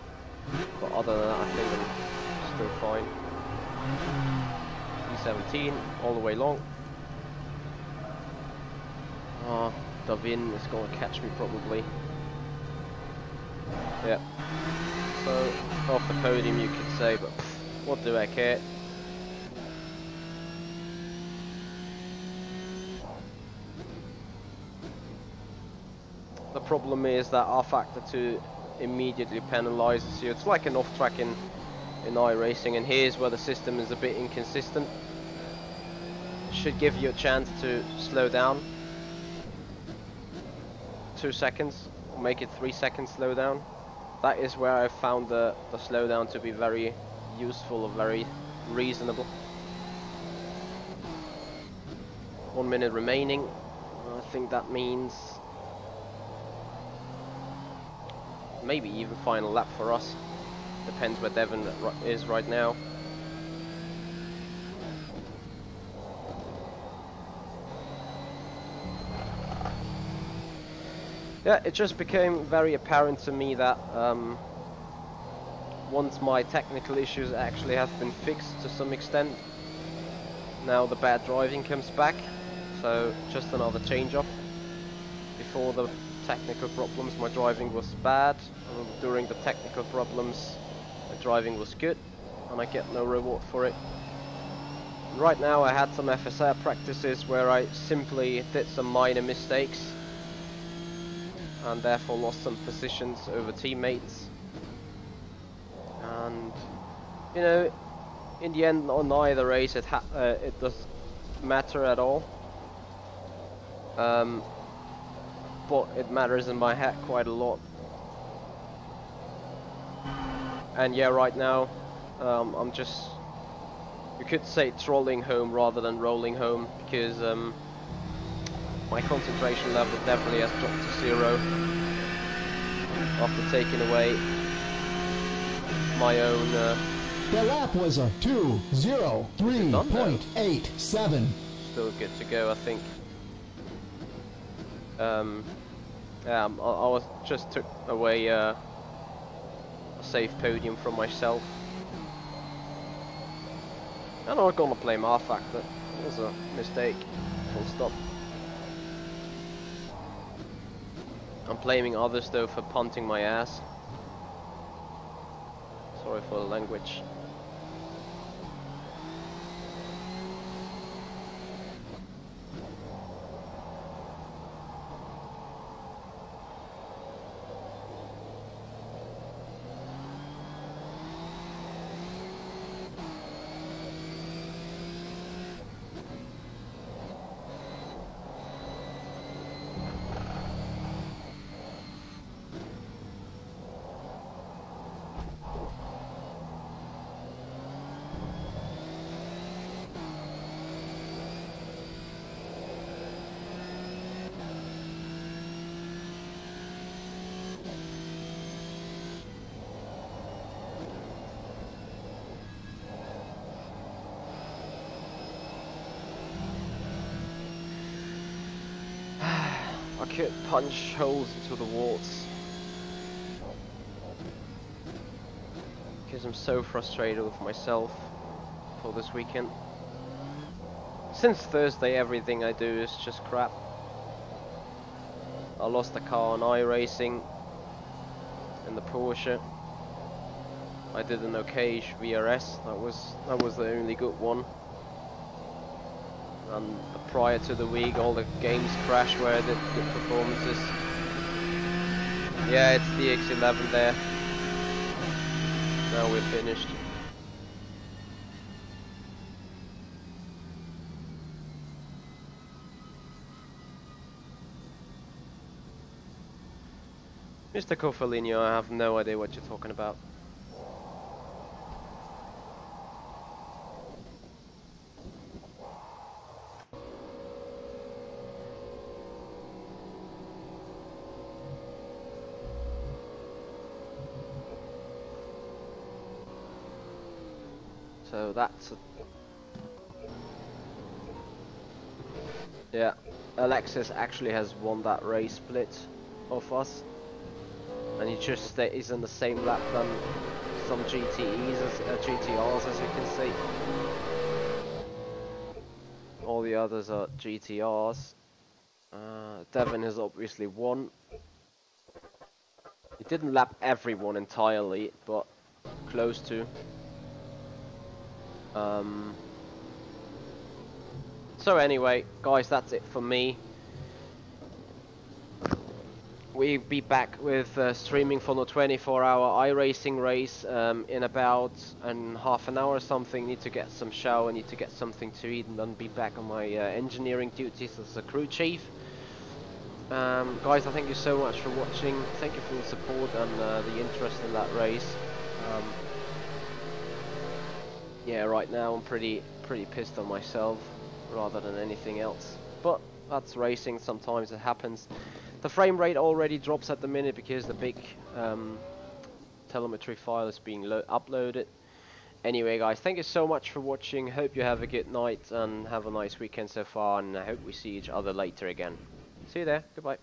but other than that I think I'm still fine. E17 all the way long. Oh, Davin is gonna catch me probably. Yeah. So off the podium you could say, but what do I care? The problem is that rFactor 2 immediately penalizes you. It's like an off-track in iRacing, and here's where the system is a bit inconsistent. It should give you a chance to slow down 2 seconds, or make it 3 seconds slow down. That is where I found the slowdown to be very useful or very reasonable. 1 minute remaining. I think that means maybe even final lap for us. Depends where Devon is right now. Yeah, it just became very apparent to me that once my technical issues actually have been fixed to some extent, now the bad driving comes back. So just another change off. Before the technical problems my driving was bad, and during the technical problems my driving was good, and I get no reward for it. Right now I had some FSR practices where I simply did some minor mistakes and therefore lost some positions over teammates, and you know, in the end on either race it doesn't matter at all. But it matters in my head quite a lot. And yeah, right now I'm just, you could say, trolling home rather than rolling home, because my concentration level definitely has dropped to 0 after taking away my own The lap was a 2:03.87. Still good to go, I think. Yeah, I was just took away a safe podium from myself. I'm not gonna blame rFactor. It was a mistake. Full stop. I'm blaming others though for punting my ass. Sorry for the language. I could punch holes into the walls because I'm so frustrated with myself for this weekend. Since Thursday everything I do is just crap. I lost the car on iRacing in the Porsche. I did an okay VRS, that was the only good one. And prior to the week all the games crashed where I did good performances. Yeah, it's the X11 there. Now we're finished. Mr. Coffelino, I have no idea what you're talking about. So that's yeah, Alexis actually has won that race split of us, and he just is on the same lap than some GTRs, as you can see. All the others are GTRs. Devin has obviously won. He didn't lap everyone entirely, but close to. So anyway, guys, that's it for me. We'll be back with streaming for the 24-hour iRacing race in about half an hour or something. Need to get some shower, need to get something to eat, and then be back on my engineering duties as a crew chief. Guys, I thank you so much for watching. Thank you for the support and the interest in that race. Yeah, right now I'm pretty pissed on myself rather than anything else. But that's racing, sometimes it happens. The frame rate already drops at the minute because the big telemetry file is being uploaded. Anyway guys, thank you so much for watching. Hope you have a good night and have a nice weekend so far, and I hope we see each other later again. See you there, goodbye.